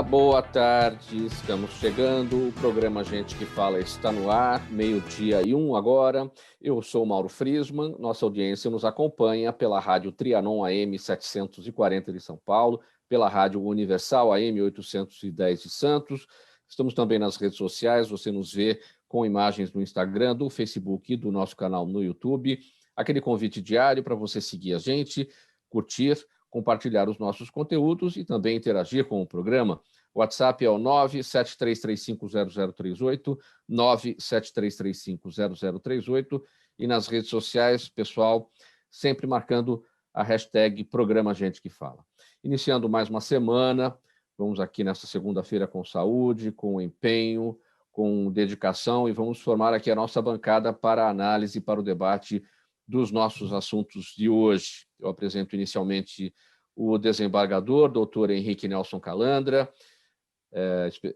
Olá, boa tarde, estamos chegando, o programa Gente que Fala está no ar, 12:01 agora. Eu sou Mauro Friesman, nossa audiência nos acompanha pela Rádio Trianon AM 740 de São Paulo, pela Rádio Universal AM 810 de Santos. Estamos também nas redes sociais, você nos vê com imagens no Instagram, do Facebook e do nosso canal no YouTube. Aquele convite diário para você seguir a gente, curtir, compartilhar os nossos conteúdos e também interagir com o programa. O WhatsApp é o 973350038, 973350038, e nas redes sociais, pessoal, sempre marcando a hashtag Programa Gente que Fala. Iniciando mais uma semana, vamos aqui nesta segunda-feira com saúde, com empenho, com dedicação, e vamos formar aqui a nossa bancada para a análise, para o debate dos nossos assuntos de hoje. Eu apresento inicialmente o desembargador, doutor Henrique Nelson Calandra,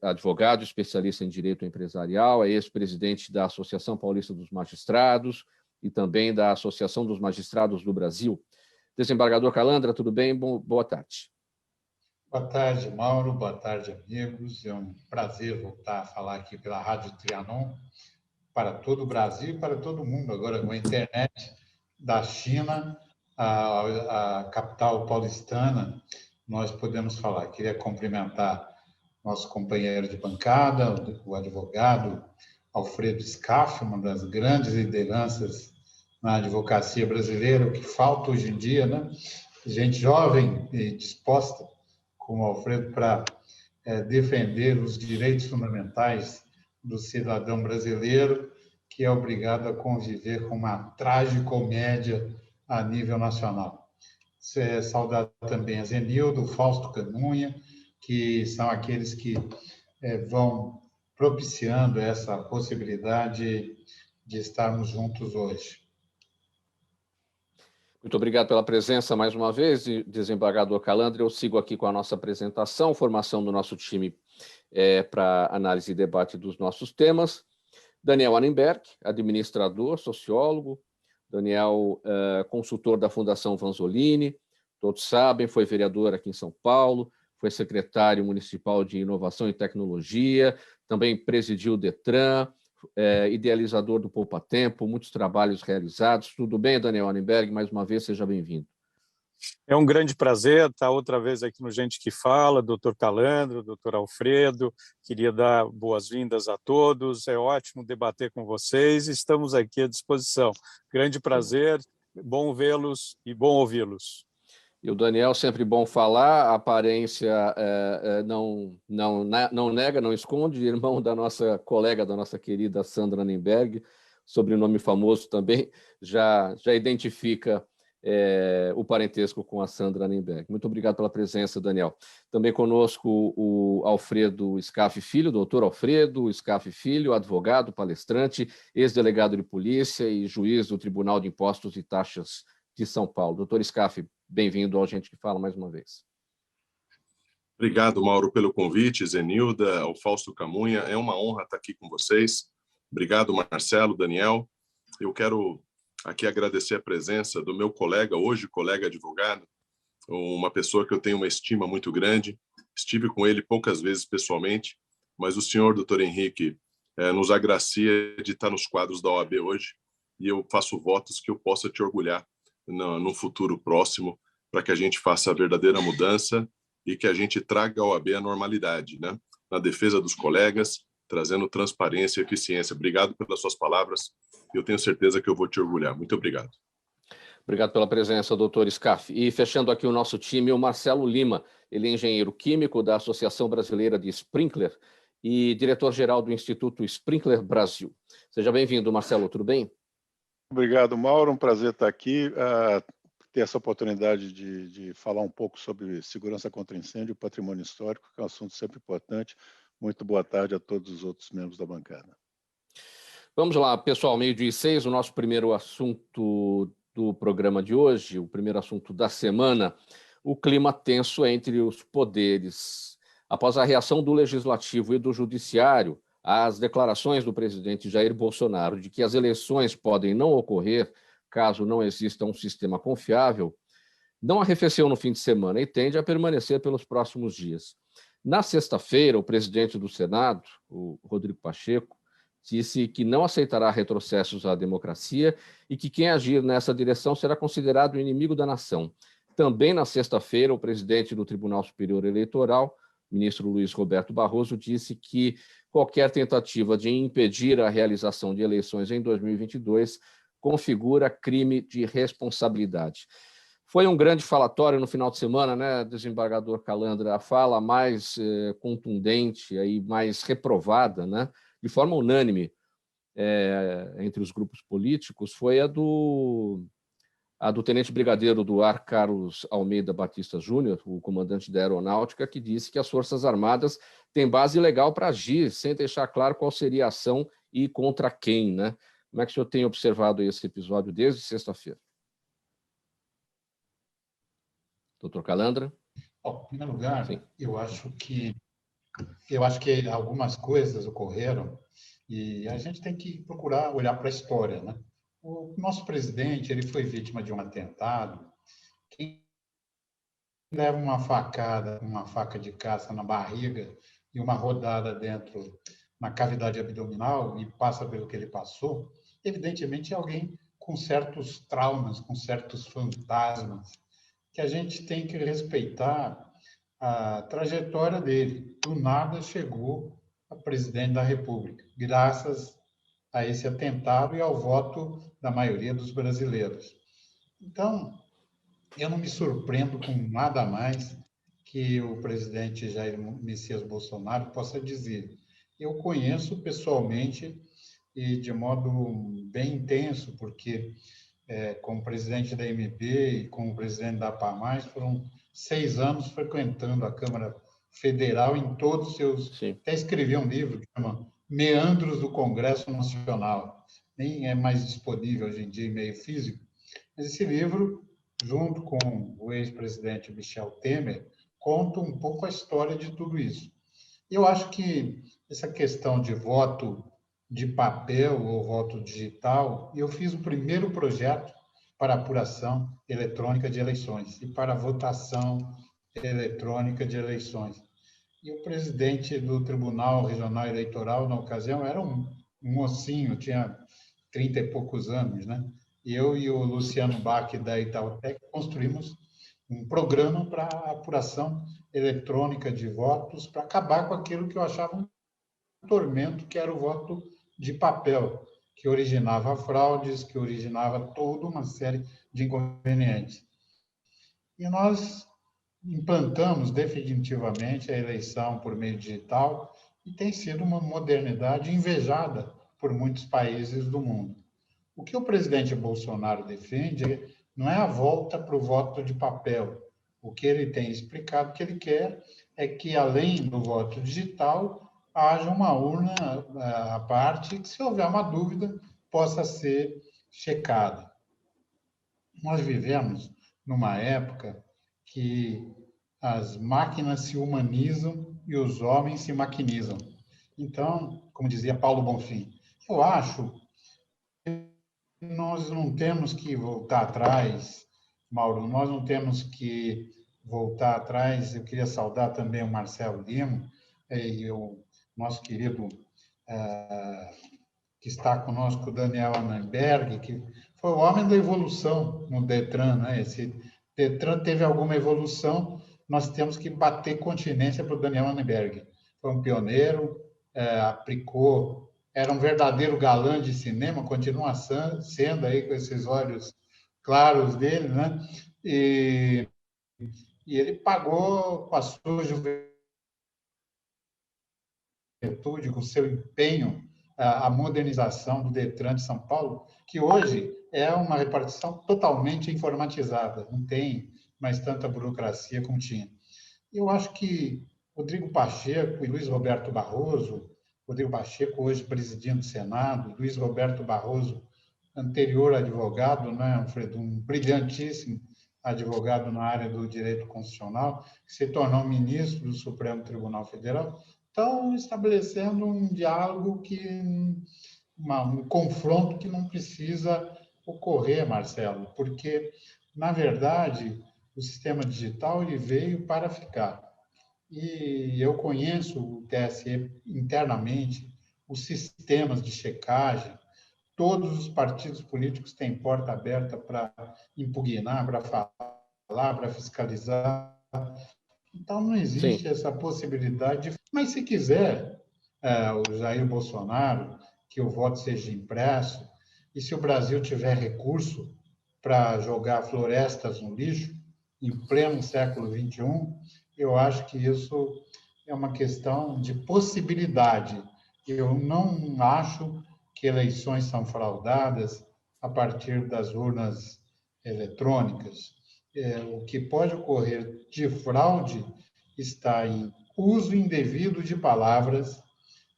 advogado, especialista em direito empresarial, é ex-presidente da Associação Paulista dos Magistrados e também da Associação dos Magistrados do Brasil. Desembargador Calandra, tudo bem? Boa tarde. Boa tarde, Mauro. Boa tarde, amigos. É um prazer voltar a falar aqui pela Rádio Trianon para todo o Brasil e para todo o mundo, agora com a internet da China, a capital paulistana, nós podemos falar. Queria cumprimentar nosso companheiro de bancada, o advogado Alfredo Scaff, uma das grandes lideranças na advocacia brasileira, o que falta hoje em dia, né? Gente jovem e disposta, como o Alfredo, para defender os direitos fundamentais do cidadão brasileiro, que é obrigado a conviver com uma tragicomédia a nível nacional. Saudar também a Zenildo, o Fausto Camunha, que são aqueles que vão propiciando essa possibilidade de estarmos juntos hoje. Muito obrigado pela presença mais uma vez, desembargador Calandra. Eu sigo aqui com a nossa apresentação, formação do nosso time para análise e debate dos nossos temas. Daniel Annenberg, administrador, sociólogo. Daniel, consultor da Fundação Vanzolini, todos sabem, foi vereador aqui em São Paulo, foi secretário municipal de Inovação e Tecnologia, também presidiu o Detran, idealizador do Poupa Tempo, muitos trabalhos realizados. Tudo bem, Daniel Annenberg? Mais uma vez, seja bem-vindo. É um grande prazer estar outra vez aqui no Gente que Fala, doutor Calandro, doutor Alfredo. Queria dar boas-vindas a todos, é ótimo debater com vocês, estamos aqui à disposição. Grande prazer, bom vê-los e bom ouvi-los. E o Daniel, sempre bom falar, a aparência não nega, não esconde, irmão da nossa colega, da nossa querida Sandra Annenberg, sobrenome famoso também, já identifica o parentesco com a Sandra Annenberg. Muito obrigado pela presença, Daniel. Também conosco o Alfredo Scaff Filho, doutor Alfredo Scaff Filho, advogado, palestrante, ex-delegado de polícia e juiz do Tribunal de Impostos e Taxas de São Paulo. Doutor Scaff, bem-vindo ao Gente que Fala mais uma vez. Obrigado, Mauro, pelo convite, Zenilda, ao Fausto Camunha. É uma honra estar aqui com vocês. Obrigado, Marcelo, Daniel. Eu quero aqui agradecer a presença do meu colega, hoje colega advogado, uma pessoa que eu tenho uma estima muito grande. Estive com ele poucas vezes pessoalmente, mas o senhor, doutor Henrique, nos agracia de estar nos quadros da OAB hoje, e eu faço votos que eu possa te orgulhar no futuro próximo, para que a gente faça a verdadeira mudança e que a gente traga a OAB à normalidade, né? Na defesa dos colegas, trazendo transparência e eficiência. Obrigado pelas suas palavras. Eu tenho certeza que eu vou te orgulhar. Muito obrigado. Obrigado pela presença, doutor Scaff. E fechando aqui o nosso time, o Marcelo Lima. Ele é engenheiro químico da Associação Brasileira de Sprinkler e diretor-geral do Instituto Sprinkler Brasil. Seja bem-vindo, Marcelo. Tudo bem? Obrigado, Mauro. Um prazer estar aqui, ter essa oportunidade de falar um pouco sobre segurança contra incêndio e patrimônio histórico, que é um assunto sempre importante. Muito boa tarde a todos os outros membros da bancada. Vamos lá, pessoal, 12:06, o nosso primeiro assunto do programa de hoje, o primeiro assunto da semana, o clima tenso entre os poderes. Após a reação do Legislativo e do Judiciário às declarações do presidente Jair Bolsonaro de que as eleições podem não ocorrer caso não exista um sistema confiável, não arrefeceu no fim de semana e tende a permanecer pelos próximos dias. Na sexta-feira, o presidente do Senado, o Rodrigo Pacheco, disse que não aceitará retrocessos à democracia e que quem agir nessa direção será considerado inimigo da nação. Também na sexta-feira, o presidente do Tribunal Superior Eleitoral, ministro Luiz Roberto Barroso, disse que qualquer tentativa de impedir a realização de eleições em 2022 configura crime de responsabilidade. Foi um grande falatório no final de semana, né, desembargador Calandra? A fala mais contundente, aí, mais reprovada, né, de forma unânime entre os grupos políticos, foi a do tenente brigadeiro do ar Carlos Almeida Batista Júnior, o comandante da Aeronáutica, que disse que as Forças Armadas têm base legal para agir, sem deixar claro qual seria a ação e contra quem, né? Como é que o senhor tem observado esse episódio desde sexta-feira? Doutor Calandra? Bom, em primeiro lugar, sim, eu acho que algumas coisas ocorreram e a gente tem que procurar olhar para a história, né? O nosso presidente, ele foi vítima de um atentado. Quem leva uma faca de caça na barriga e uma rodada na cavidade abdominal e passa pelo que ele passou, evidentemente é alguém com certos traumas, com certos fantasmas, que a gente tem que respeitar a trajetória dele. Do nada chegou a presidente da República, graças a esse atentado e ao voto da maioria dos brasileiros. Então, eu não me surpreendo com nada mais que o presidente Jair Messias Bolsonaro possa dizer. Eu conheço pessoalmente e de modo bem intenso, porque como presidente da MB e como presidente da APAMAS, foram 6 anos frequentando a Câmara Federal em todos os seus... Sim. Até escrevi um livro que chama Meandros do Congresso Nacional. Nem é mais disponível hoje em dia em meio físico, mas esse livro, junto com o ex-presidente Michel Temer, conta um pouco a história de tudo isso. Eu acho que essa questão de voto de papel ou voto digital, eu fiz o primeiro projeto para apuração eletrônica de eleições e para votação eletrônica de eleições. E o presidente do Tribunal Regional Eleitoral, na ocasião, era um mocinho, tinha 30 e poucos anos, né? E eu e o Luciano Bach, da Itautec, construímos um programa para apuração eletrônica de votos, para acabar com aquilo que eu achava um tormento, que era o voto de papel, que originava fraudes, que originava toda uma série de inconvenientes. E nós implantamos definitivamente a eleição por meio digital e tem sido uma modernidade invejada por muitos países do mundo. O que o presidente Bolsonaro defende não é a volta para o voto de papel. O que ele tem explicado que ele quer é que, além do voto digital, haja uma urna à parte que, se houver uma dúvida, possa ser checada. Nós vivemos numa época que as máquinas se humanizam e os homens se maquinizam. Então, como dizia Paulo Bonfim, eu acho que nós não temos que voltar atrás, Mauro, nós não temos que voltar atrás. Eu queria saudar também o Marcelo Lima e o nosso querido que está conosco, o Daniel Annenberg, que foi o homem da evolução no Detran, né? Esse Detran teve alguma evolução, nós temos que bater continência para o Daniel Annenberg. Foi um pioneiro, aplicou, era um verdadeiro galã de cinema, continua sendo aí com esses olhos claros dele, né? E ele pagou com a sua juventude, com o seu empenho, a modernização do Detran de São Paulo, que hoje é uma repartição totalmente informatizada, não tem mais tanta burocracia como tinha. Eu acho que Rodrigo Pacheco e Luiz Roberto Barroso, Rodrigo Pacheco hoje presidindo o Senado, Luiz Roberto Barroso, anterior advogado, né, Alfredo, um brilhantíssimo advogado na área do direito constitucional, que se tornou ministro do Supremo Tribunal Federal, estão estabelecendo um diálogo um confronto que não precisa ocorrer, Marcelo, porque, na verdade, o sistema digital ele veio para ficar. e eu conheço o TSE internamente, os sistemas de checagem, todos os partidos políticos têm porta aberta para impugnar, para falar, para fiscalizar. Então, não existe essa possibilidade. Mas, se quiser, o Jair Bolsonaro, que o voto seja impresso, e se o Brasil tiver recurso para jogar florestas no lixo, em pleno século XXI, eu acho que isso é uma questão de possibilidade. Eu não acho que eleições são fraudadas a partir das urnas eletrônicas. O que pode ocorrer de fraude está em uso indevido de palavras,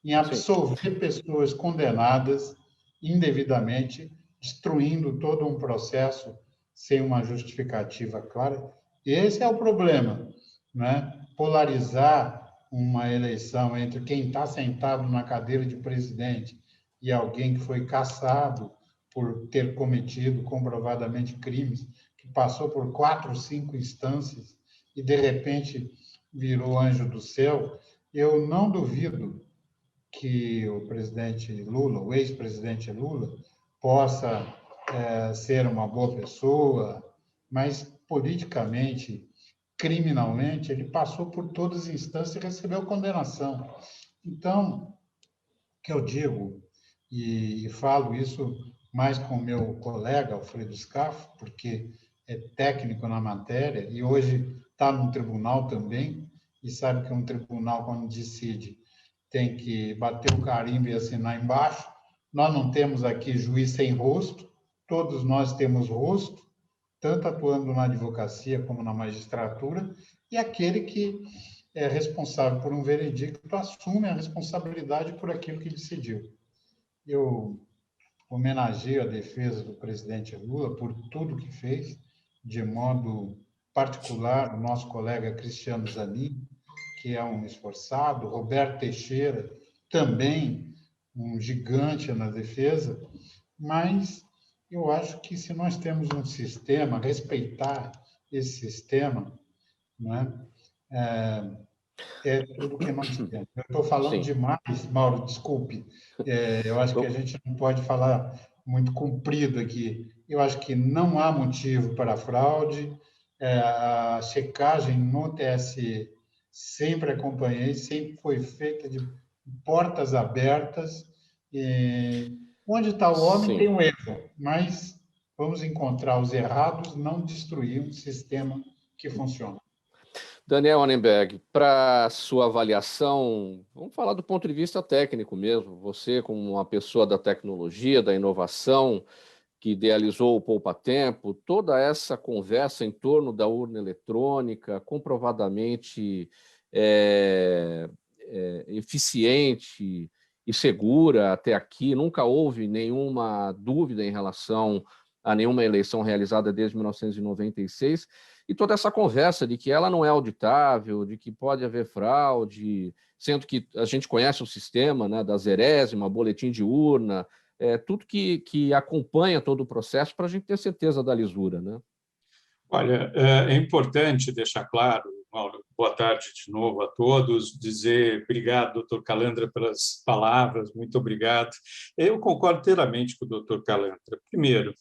em absolver pessoas condenadas indevidamente, destruindo todo um processo sem uma justificativa clara. Esse é o problema, né? Polarizar uma eleição entre quem está sentado na cadeira de presidente e alguém que foi cassado por ter cometido comprovadamente crimes, que passou por 4 ou 5 instâncias e, de repente, virou anjo do céu. Eu não duvido que o presidente Lula, o ex-presidente Lula, possa ser uma boa pessoa, mas politicamente, criminalmente, ele passou por todas as instâncias e recebeu condenação. Então, o que eu digo, e falo isso mais com o meu colega, Alfredo Scaff, porque é técnico na matéria e hoje está no tribunal também, e sabe que um tribunal, quando decide, tem que bater o carimbo e assinar embaixo. Nós não temos aqui juiz sem rosto, todos nós temos rosto, tanto atuando na advocacia como na magistratura, e aquele que é responsável por um veredicto assume a responsabilidade por aquilo que decidiu. Eu homenageio a defesa do presidente Lula por tudo que fez, de modo particular, o nosso colega Cristiano Zanin, que é um esforçado, Roberto Teixeira, também um gigante na defesa, mas eu acho que se nós temos um sistema, respeitar esse sistema, não é tudo que nós temos. Eu estou falando demais, Mauro, desculpe. Eu acho que a gente não pode falar muito comprido aqui. Eu acho que não há motivo para fraude. A checagem no TSE sempre acompanhei, sempre foi feita de portas abertas. Onde está o homem tem um erro, mas vamos encontrar os errados, não destruir um sistema que funciona. Daniel Annemberg, para sua avaliação, vamos falar do ponto de vista técnico mesmo. Você, como uma pessoa da tecnologia, da inovação, que idealizou o Poupa Tempo, toda essa conversa em torno da urna eletrônica, comprovadamente eficiente e segura até aqui, nunca houve nenhuma dúvida em relação a nenhuma eleição realizada desde 1996, e toda essa conversa de que ela não é auditável, de que pode haver fraude, sendo que a gente conhece o sistema, né, da Zerésima, boletim de urna, tudo que acompanha todo o processo para a gente ter certeza da lisura, né? Olha, é importante deixar claro, Mauro, boa tarde de novo a todos, dizer obrigado, doutor Calandra, pelas palavras, muito obrigado. Eu concordo inteiramente com o doutor Calandra. Primeiro,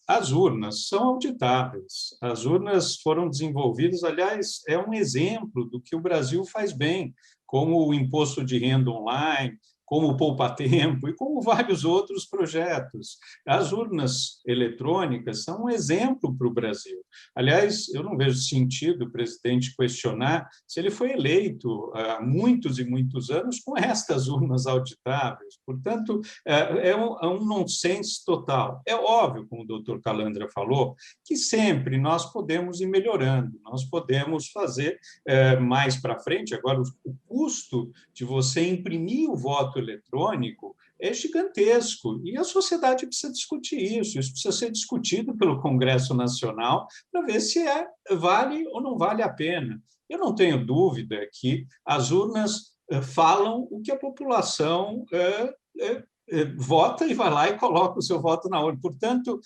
as urnas são auditáveis, as urnas foram desenvolvidas, aliás, é um exemplo do que o Brasil faz bem, como o imposto de renda online, como o Poupa Tempo e como vários outros projetos. As urnas eletrônicas são um exemplo para o Brasil. Aliás, eu não vejo sentido o presidente questionar se ele foi eleito há muitos e muitos anos com estas urnas auditáveis. Portanto, é um nonsense total. É óbvio, como o doutor Calandra falou, que sempre nós podemos ir melhorando, nós podemos fazer mais para frente. Agora, o custo de você imprimir o voto eletrônico é gigantesco e a sociedade precisa discutir isso precisa ser discutido pelo Congresso Nacional para ver se vale ou não vale a pena. Eu não tenho dúvida que as urnas falam o que a população vota e vai lá e coloca o seu voto na urna. Portanto,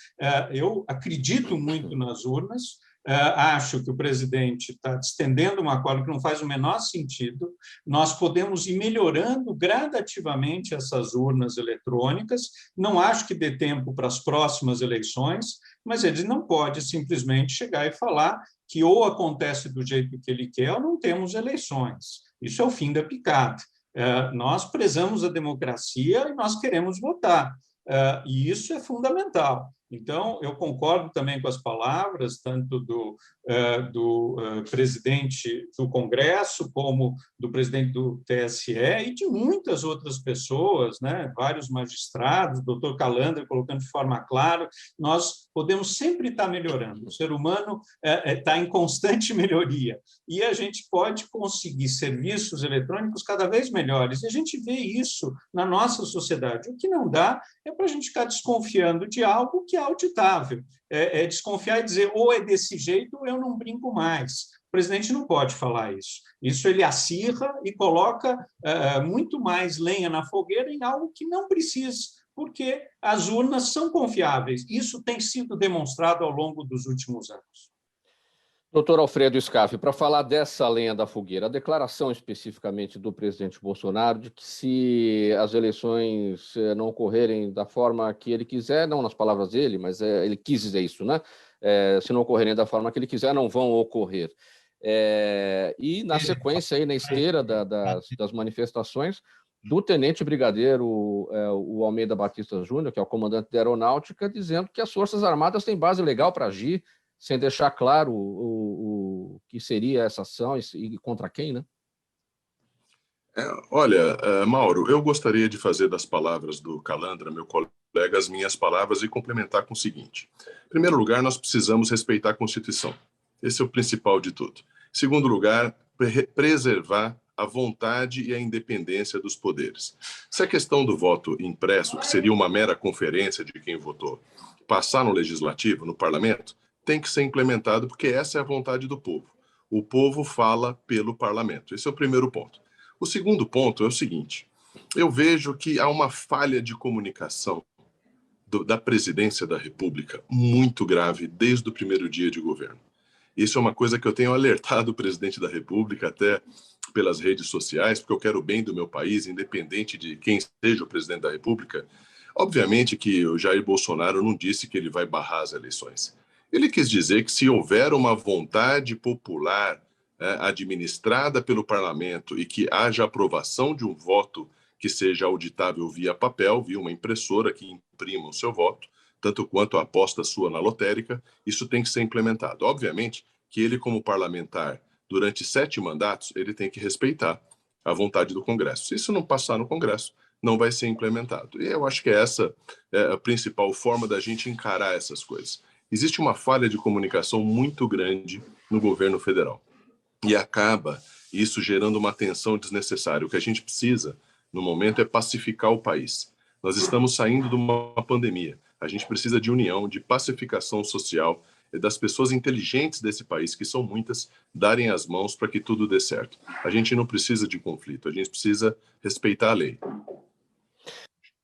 eu acredito muito nas urnas, Acho que o presidente está estendendo um acordo que não faz o menor sentido. Nós podemos ir melhorando gradativamente essas urnas eletrônicas. Não acho que dê tempo para as próximas eleições, mas ele não pode simplesmente chegar e falar que ou acontece do jeito que ele quer ou não temos eleições. Isso é o fim da picada. Nós prezamos a democracia e nós queremos votar. E isso é fundamental. Então, eu concordo também com as palavras, tanto do presidente do Congresso, como do presidente do TSE e de muitas outras pessoas, né? Vários magistrados, o doutor Calandra colocando de forma clara, nós podemos sempre estar melhorando. O ser humano está em constante melhoria e a gente pode conseguir serviços eletrônicos cada vez melhores. E a gente vê isso na nossa sociedade. O que não dá é para a gente ficar desconfiando de algo que é auditável. É desconfiar e dizer ou é desse jeito ou eu não brinco mais. O presidente não pode falar isso. Isso ele acirra e coloca muito mais lenha na fogueira em algo que não precisa, porque as urnas são confiáveis. Isso tem sido demonstrado ao longo dos últimos anos. Doutor Alfredo Scaff, para falar dessa lenha da fogueira, a declaração especificamente do presidente Bolsonaro de que se as eleições não ocorrerem da forma que ele quiser, não nas palavras dele, mas ele quis dizer isso, né? Se não ocorrerem da forma que ele quiser, não vão ocorrer. E na sequência, aí, na esteira das manifestações, do tenente brigadeiro o Almeida Batista Júnior, que é o comandante da Aeronáutica, dizendo que as Forças Armadas têm base legal para agir, sem deixar claro o que seria essa ação e contra quem, né? Olha, Mauro, eu gostaria de fazer das palavras do Calandra, meu colega, as minhas palavras e complementar com o seguinte. Em primeiro lugar, nós precisamos respeitar a Constituição. Esse é o principal de tudo. Em segundo lugar, preservar a vontade e a independência dos poderes. Se a questão do voto impresso, que seria uma mera conferência de quem votou, passar no Legislativo, no Parlamento, tem que ser implementado porque essa é a vontade do povo. O povo fala pelo parlamento. Esse é o primeiro ponto. O segundo ponto é o seguinte: eu vejo que há uma falha de comunicação da presidência da República muito grave desde o primeiro dia de governo. Isso é uma coisa que eu tenho alertado o presidente da República até pelas redes sociais, porque eu quero o bem do meu país, independente de quem seja o presidente da República. Obviamente que o Jair Bolsonaro não disse que ele vai barrar as eleições. Ele quis dizer que se houver uma vontade popular administrada pelo parlamento e que haja aprovação de um voto que seja auditável via papel, via uma impressora que imprima o seu voto, tanto quanto a aposta sua na lotérica, isso tem que ser implementado. Obviamente que ele, como parlamentar, durante 7 mandatos, ele tem que respeitar a vontade do Congresso. Se isso não passar no Congresso, não vai ser implementado. E eu acho que essa é a principal forma da gente encarar essas coisas. Existe uma falha de comunicação muito grande no governo federal. E acaba isso gerando uma tensão desnecessária. O que a gente precisa, no momento, é pacificar o país. Nós estamos saindo de uma pandemia. A gente precisa de união, de pacificação social, das pessoas inteligentes desse país, que são muitas, darem as mãos para que tudo dê certo. A gente não precisa de conflito, a gente precisa respeitar a lei.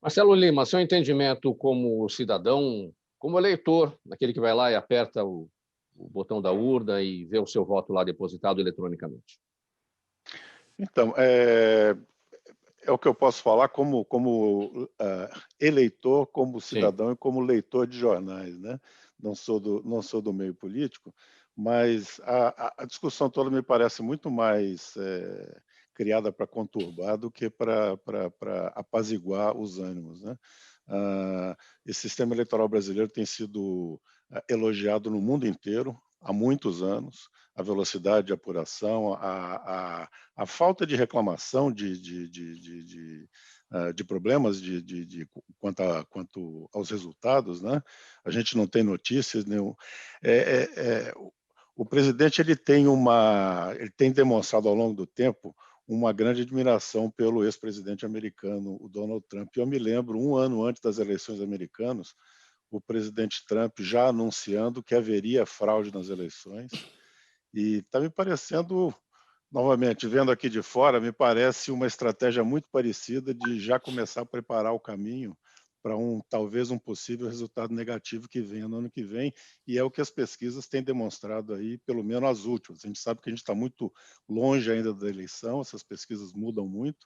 Marcelo Lima, seu entendimento como cidadão, como eleitor, aquele que vai lá e aperta o botão da urna e vê o seu voto lá depositado eletronicamente. Então, é o que eu posso falar como eleitor, como cidadão. Sim. E como leitor de jornais, né? Não sou do meio político, mas a discussão toda me parece muito mais criada para conturbar do que para apaziguar os ânimos, né? Esse sistema eleitoral brasileiro tem sido elogiado no mundo inteiro há muitos anos. A velocidade de apuração, a falta de reclamação de problemas quanto aos resultados, né? A gente não tem notícias nenhum. O presidente ele tem demonstrado ao longo do tempo uma grande admiração pelo ex-presidente americano, o Donald Trump. Eu me lembro, 1 ano antes das eleições americanas, o presidente Trump já anunciando que haveria fraude nas eleições. E está me parecendo, novamente, vendo aqui de fora, me parece uma estratégia muito parecida de já começar a preparar o caminho para talvez um possível resultado negativo que venha no ano que vem, e é o que as pesquisas têm demonstrado aí, pelo menos as últimas. A gente sabe que a gente está muito longe ainda da eleição, essas pesquisas mudam muito,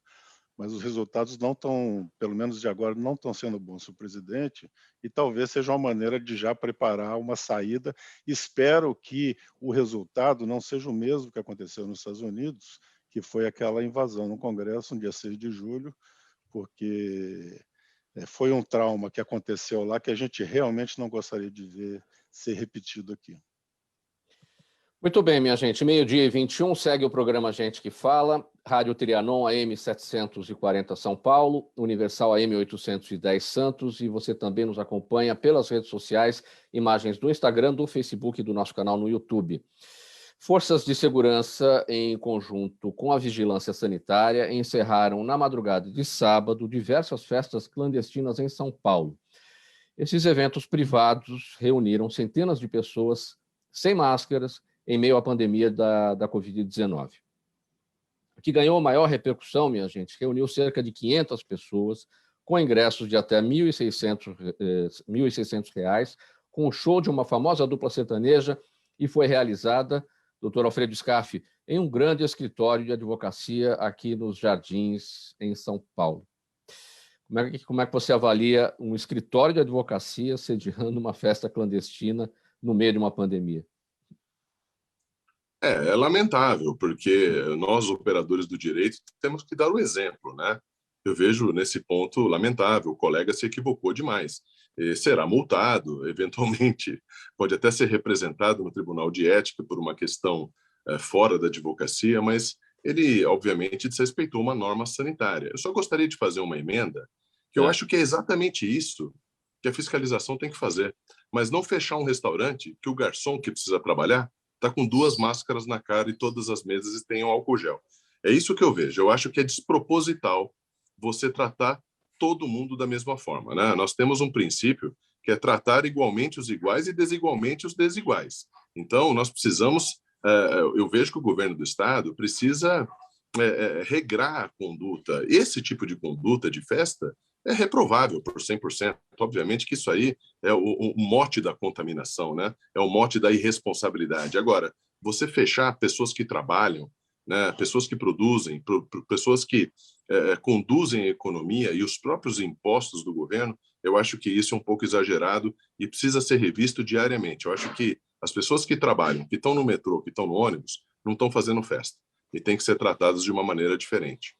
mas os resultados não estão, pelo menos de agora, não estão sendo bons para o presidente, e talvez seja uma maneira de já preparar uma saída. Espero que o resultado não seja o mesmo que aconteceu nos Estados Unidos, que foi aquela invasão no Congresso no dia 6 de julho, porque foi um trauma que aconteceu lá que a gente realmente não gostaria de ver ser repetido aqui. Muito bem, minha gente. 12h21, segue o programa Gente que Fala. Rádio Trianon, AM 740 São Paulo, Universal AM 810 Santos, e você também nos acompanha pelas redes sociais, imagens do Instagram, do Facebook e do nosso canal no YouTube. Forças de segurança, em conjunto com a vigilância sanitária, encerraram na madrugada de sábado diversas festas clandestinas em São Paulo. Esses eventos privados reuniram centenas de pessoas sem máscaras em meio à pandemia da Covid-19. O que ganhou maior repercussão, minha gente, reuniu cerca de 500 pessoas com ingressos de até R$ 1.600, com o show de uma famosa dupla sertaneja, e foi realizada, doutor Alfredo Scaff, em um grande escritório de advocacia aqui nos Jardins, em São Paulo. Como é que você avalia um escritório de advocacia sediando uma festa clandestina no meio de uma pandemia? É lamentável, porque nós, operadores do direito, temos que dar o exemplo, né? Eu vejo nesse ponto lamentável, o colega se equivocou demais. Será multado, eventualmente, pode até ser representado no Tribunal de Ética por uma questão fora da advocacia, mas ele, obviamente, desrespeitou uma norma sanitária. Eu só gostaria de fazer uma emenda, que eu acho que é exatamente isso que a fiscalização tem que fazer, mas não fechar um restaurante que o garçom que precisa trabalhar está com 2 máscaras na cara e todas as mesas têm um álcool gel. É isso que eu vejo. Eu acho que é desproposital você tratar todo mundo da mesma forma, né? Nós temos um princípio que é tratar igualmente os iguais e desigualmente os desiguais. Então, nós precisamos... eu vejo que o governo do Estado precisa regrar a conduta. Esse tipo de conduta de festa é reprovável por 100%. Obviamente que isso aí é o mote da contaminação, né? É o mote da irresponsabilidade. Agora, você fechar pessoas que trabalham, né? Pessoas que produzem, pessoas que conduzem a economia e os próprios impostos do governo, eu acho que isso é um pouco exagerado e precisa ser revisto diariamente. Eu acho que as pessoas que trabalham, que estão no metrô, que estão no ônibus, não estão fazendo festa e têm que ser tratadas de uma maneira diferente.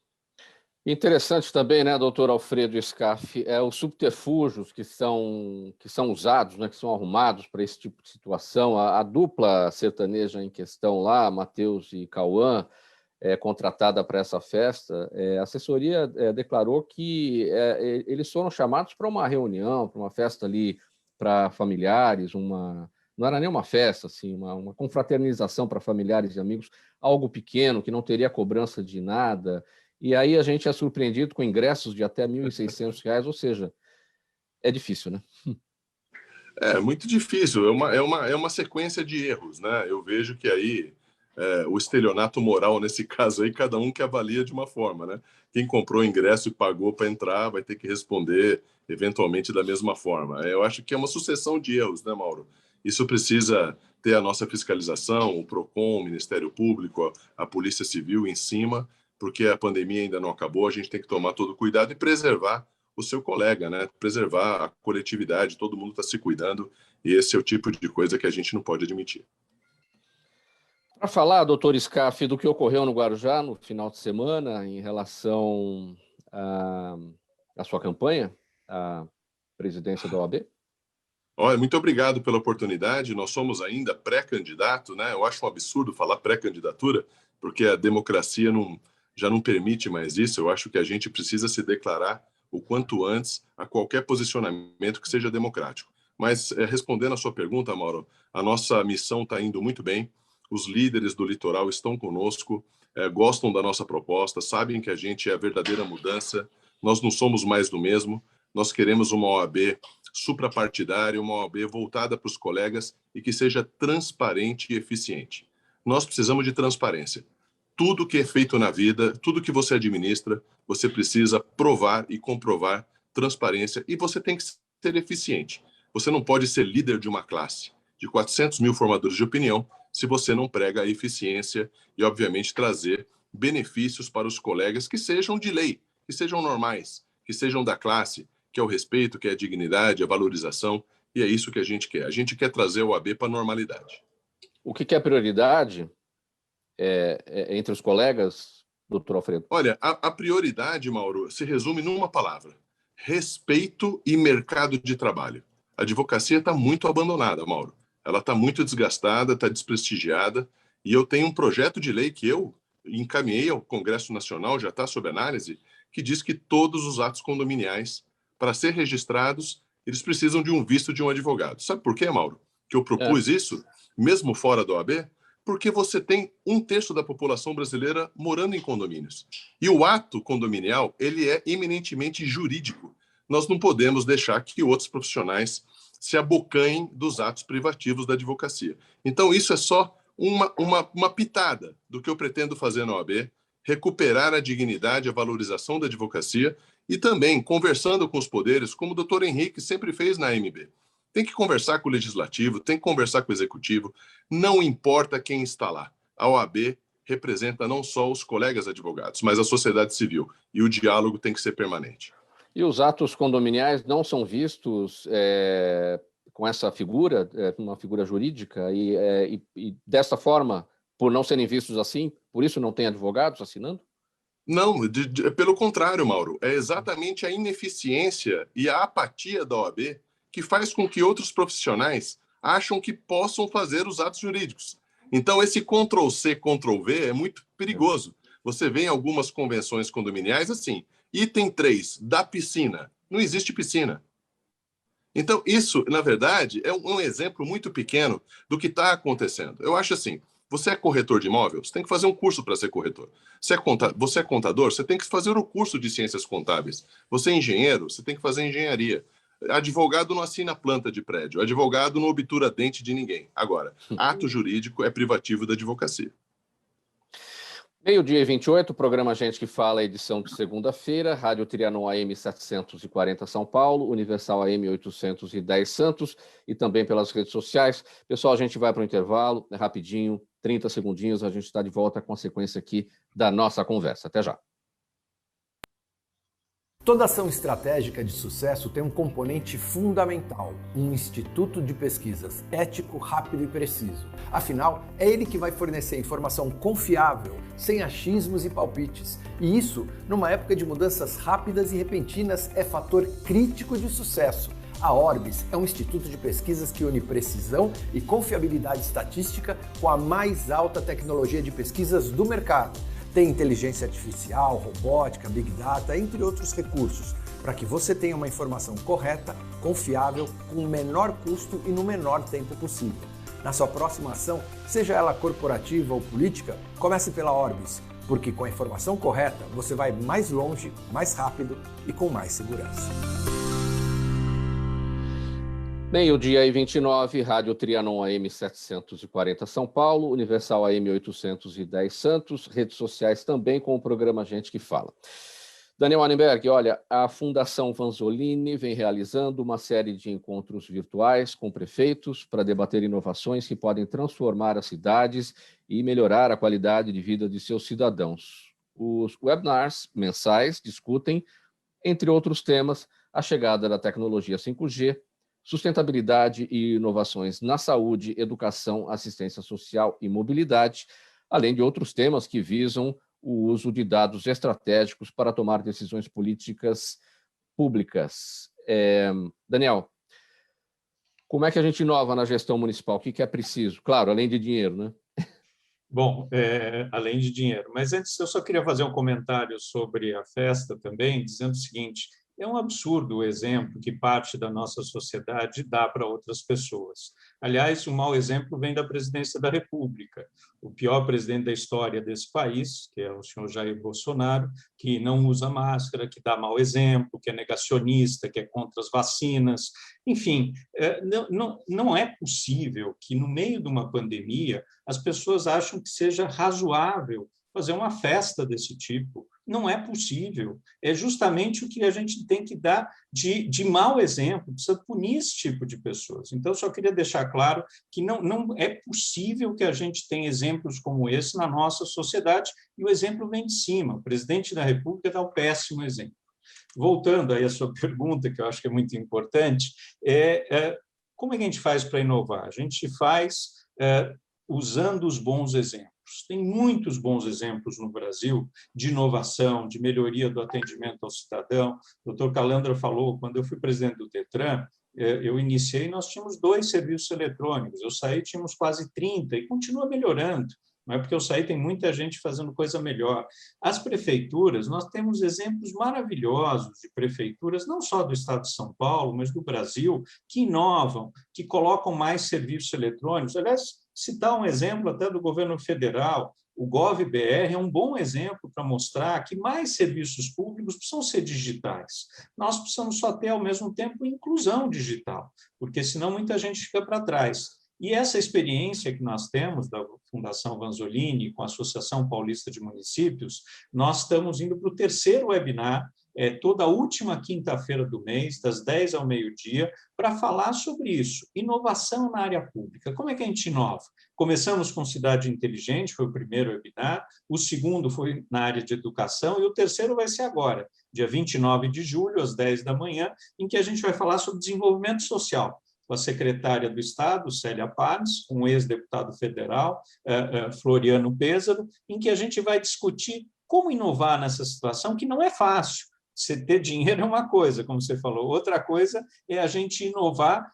Interessante também, né, doutor Alfredo Scaff, os subterfúgios que são usados, né, que são arrumados para esse tipo de situação. A dupla sertaneja em questão lá, Matheus e Cauã, contratada para essa festa, a assessoria declarou que eles foram chamados para uma reunião, para uma festa ali para familiares, não era nem uma festa, assim, uma confraternização para familiares e amigos, algo pequeno, que não teria cobrança de nada. E aí a gente é surpreendido com ingressos de até R$ 1.600, ou seja, é difícil, né? É muito difícil, é uma sequência de erros, né? Eu vejo que aí o estelionato moral, nesse caso aí, cada um que avalia de uma forma, né? Quem comprou o ingresso e pagou para entrar vai ter que responder, eventualmente, da mesma forma. Eu acho que é uma sucessão de erros, né, Mauro? Isso precisa ter a nossa fiscalização, o PROCON, o Ministério Público, a Polícia Civil em cima, porque a pandemia ainda não acabou, a gente tem que tomar todo cuidado e preservar o seu colega, né? Preservar a coletividade, todo mundo está se cuidando, e esse é o tipo de coisa que a gente não pode admitir. Para falar, doutor Scaff, do que ocorreu no Guarujá no final de semana em relação à sua campanha, à presidência da OAB? Olha, muito obrigado pela oportunidade. Nós somos ainda pré-candidato, né? Eu acho um absurdo falar pré-candidatura, porque a democracia já não permite mais isso. Eu acho que a gente precisa se declarar o quanto antes a qualquer posicionamento que seja democrático. Mas, respondendo a sua pergunta, Mauro, a nossa missão está indo muito bem. Os líderes do litoral estão conosco, gostam da nossa proposta, sabem que a gente é a verdadeira mudança. Nós não somos mais do mesmo. Nós queremos uma OAB suprapartidária, uma OAB voltada para os colegas e que seja transparente e eficiente. Nós precisamos de transparência. Tudo que é feito na vida, tudo que você administra, você precisa provar e comprovar transparência e você tem que ser eficiente. Você não pode ser líder de uma classe de 400 mil formadores de opinião se você não prega a eficiência e, obviamente, trazer benefícios para os colegas que sejam de lei, que sejam normais, que sejam da classe, que é o respeito, que é a dignidade, a valorização, e é isso que a gente quer. A gente quer trazer o OAB para a normalidade. O que é prioridade entre os colegas, doutor Alfredo? Olha, a prioridade, Mauro, se resume numa palavra: respeito e mercado de trabalho. A advocacia está muito abandonada, Mauro. Ela está muito desgastada, está desprestigiada, e eu tenho um projeto de lei que eu encaminhei ao Congresso Nacional, já está sob análise, que diz que todos os atos condominiais, para ser registrados, eles precisam de um visto de um advogado. Sabe por quê, Mauro? Que eu propus isso, mesmo fora da OAB? Porque você tem 1/3 da população brasileira morando em condomínios. E o ato condominial, ele é eminentemente jurídico. Nós não podemos deixar que outros profissionais se abocanhem dos atos privativos da advocacia. Então, isso é só uma pitada do que eu pretendo fazer na OAB, recuperar a dignidade, a valorização da advocacia e também conversando com os poderes, como o doutor Henrique sempre fez na AMB. Tem que conversar com o legislativo, tem que conversar com o executivo, não importa quem está lá. A OAB representa não só os colegas advogados, mas a sociedade civil, e o diálogo tem que ser permanente. E os atos condominiais não são vistos com essa figura, uma figura jurídica, e dessa forma, por não serem vistos assim, por isso não tem advogados assinando? Não, pelo contrário, Mauro. É exatamente a ineficiência e a apatia da OAB que faz com que outros profissionais acham que possam fazer os atos jurídicos. Então, esse Ctrl-C, Ctrl-V é muito perigoso. Você vê em algumas convenções condominiais assim, item 3, da piscina. Não existe piscina. Então, isso, na verdade, é um exemplo muito pequeno do que está acontecendo. Eu acho assim, você é corretor de imóvel, você tem que fazer um curso para ser corretor. Você é contador, você tem que fazer o curso de ciências contábeis. Você é engenheiro, você tem que fazer engenharia. Advogado não assina planta de prédio, advogado não obtura dente de ninguém. Agora, ato jurídico é privativo da advocacia. 12h28, programa Gente que Fala, edição de segunda-feira, Rádio Trianon AM 740 São Paulo, Universal AM 810 Santos e também pelas redes sociais. Pessoal, a gente vai para o intervalo, é rapidinho, 30 segundinhos, a gente está de volta com a sequência aqui da nossa conversa. Até já. Toda ação estratégica de sucesso tem um componente fundamental, um instituto de pesquisas ético, rápido e preciso. Afinal, é ele que vai fornecer informação confiável, sem achismos e palpites. E isso, numa época de mudanças rápidas e repentinas, é fator crítico de sucesso. A Orbis é um instituto de pesquisas que une precisão e confiabilidade estatística com a mais alta tecnologia de pesquisas do mercado. Tem inteligência artificial, robótica, big data, entre outros recursos, para que você tenha uma informação correta, confiável, com o menor custo e no menor tempo possível. Na sua próxima ação, seja ela corporativa ou política, comece pela Orbis, porque com a informação correta você vai mais longe, mais rápido e com mais segurança. 12h29, Rádio Trianon AM 740 São Paulo, Universal AM 810 Santos, redes sociais também com o programa Gente que Fala. Daniel Anenberg, olha, a Fundação Vanzolini vem realizando uma série de encontros virtuais com prefeitos para debater inovações que podem transformar as cidades e melhorar a qualidade de vida de seus cidadãos. Os webinars mensais discutem, entre outros temas, a chegada da tecnologia 5G, sustentabilidade e inovações na saúde, educação, assistência social e mobilidade, além de outros temas que visam o uso de dados estratégicos para tomar decisões políticas públicas. Daniel, como é que a gente inova na gestão municipal? O que é preciso? Claro, além de dinheiro, né? Bom, além de dinheiro. Mas antes, eu só queria fazer um comentário sobre a festa também, dizendo o seguinte: é um absurdo o exemplo que parte da nossa sociedade dá para outras pessoas. Aliás, um mau exemplo vem da presidência da República. O pior presidente da história desse país, que é o senhor Jair Bolsonaro, que não usa máscara, que dá mau exemplo, que é negacionista, que é contra as vacinas. Enfim, não é possível que, no meio de uma pandemia, as pessoas acham que seja razoável fazer uma festa desse tipo. Não é possível. É justamente o que a gente tem que dar de mau exemplo, precisa punir esse tipo de pessoas. Então, eu só queria deixar claro que não é possível que a gente tenha exemplos como esse na nossa sociedade, e o exemplo vem de cima. O presidente da República dá um péssimo exemplo. Voltando aí à sua pergunta, que eu acho que é muito importante, como é que a gente faz para inovar? A gente faz usando os bons exemplos. Tem muitos bons exemplos no Brasil de inovação, de melhoria do atendimento ao cidadão. O doutor Calandra falou, quando eu fui presidente do Detran, eu iniciei, nós tínhamos 2 serviços eletrônicos, eu saí, tínhamos quase 30, e continua melhorando. Não é porque eu saí, tem muita gente fazendo coisa melhor. As prefeituras, nós temos exemplos maravilhosos de prefeituras, não só do estado de São Paulo, mas do Brasil, que inovam, que colocam mais serviços eletrônicos. Aliás, citar um exemplo até do governo federal, o GovBR é um bom exemplo para mostrar que mais serviços públicos precisam ser digitais. Nós precisamos só ter, ao mesmo tempo, inclusão digital, porque senão muita gente fica para trás. E essa experiência que nós temos da Fundação Vanzolini com a Associação Paulista de Municípios, nós estamos indo para o 3º webinar, toda a última quinta-feira do mês, das 10 ao meio-dia, para falar sobre isso, inovação na área pública. Como é que a gente inova? Começamos com Cidade Inteligente, foi o primeiro webinar, o segundo foi na área de educação, e o 3º vai ser agora, dia 29 de julho, às 10 da manhã, em que a gente vai falar sobre desenvolvimento social, com a secretária do Estado, Célia Paz, com o ex-deputado federal, Floriano Pêssaro, em que a gente vai discutir como inovar nessa situação, que não é fácil. Você ter dinheiro é uma coisa, como você falou. Outra coisa é a gente inovar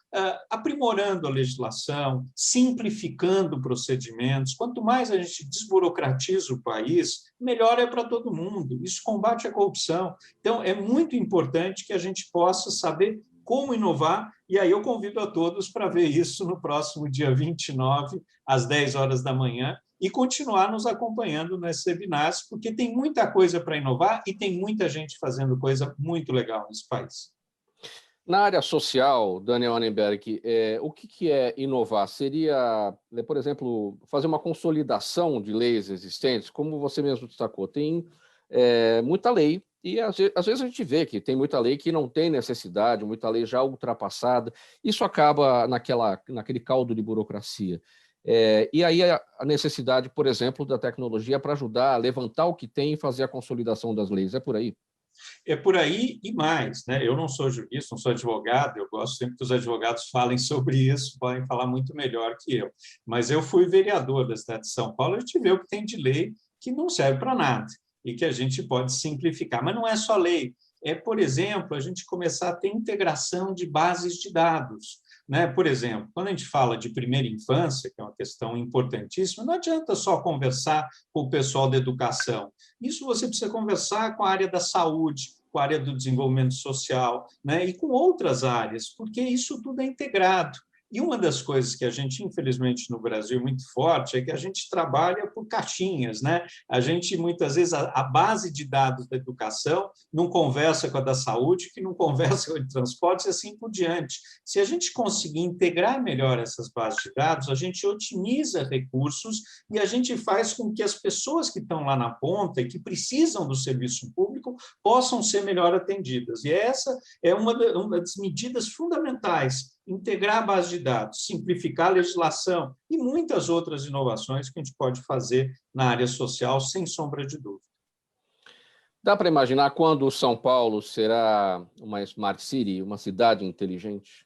aprimorando a legislação, simplificando procedimentos. Quanto mais a gente desburocratiza o país, melhor é para todo mundo. Isso combate a corrupção. Então, é muito importante que a gente possa saber como inovar, e aí eu convido a todos para ver isso no próximo dia 29, às 10 horas da manhã, e continuar nos acompanhando nesses webinars, porque tem muita coisa para inovar e tem muita gente fazendo coisa muito legal nesse país. Na área social, Daniel Anenberg, o que é inovar? Seria, por exemplo, fazer uma consolidação de leis existentes, como você mesmo destacou, tem muita lei, e às vezes a gente vê que tem muita lei que não tem necessidade, muita lei já ultrapassada, isso acaba naquele caldo de burocracia. E aí a necessidade, por exemplo, da tecnologia para ajudar a levantar o que tem e fazer a consolidação das leis. É por aí? É por aí e mais, né? Eu não sou jurista, não sou advogado, eu gosto sempre que os advogados falem sobre isso, podem falar muito melhor que eu. Mas eu fui vereador da cidade de São Paulo, a gente vê o que tem de lei que não serve para nada e que a gente pode simplificar. Mas não é só lei, por exemplo, a gente começar a ter integração de bases de dados. Né? Por exemplo, quando a gente fala de primeira infância, que é uma questão importantíssima, não adianta só conversar com o pessoal da educação. Isso você precisa conversar com a área da saúde, com a área do desenvolvimento social, né? E com outras áreas, porque isso tudo é integrado. E uma das coisas que a gente, infelizmente, no Brasil, é muito forte, é que a gente trabalha por caixinhas, né? A gente, muitas vezes, a base de dados da educação não conversa com a da saúde, que não conversa com a de transportes e assim por diante. Se a gente conseguir integrar melhor essas bases de dados, a gente otimiza recursos e a gente faz com que as pessoas que estão lá na ponta e que precisam do serviço público possam ser melhor atendidas. E essa é uma das medidas fundamentais, integrar a base de dados, simplificar a legislação e muitas outras inovações que a gente pode fazer na área social, sem sombra de dúvida. Dá para imaginar quando São Paulo será uma Smart City, uma cidade inteligente?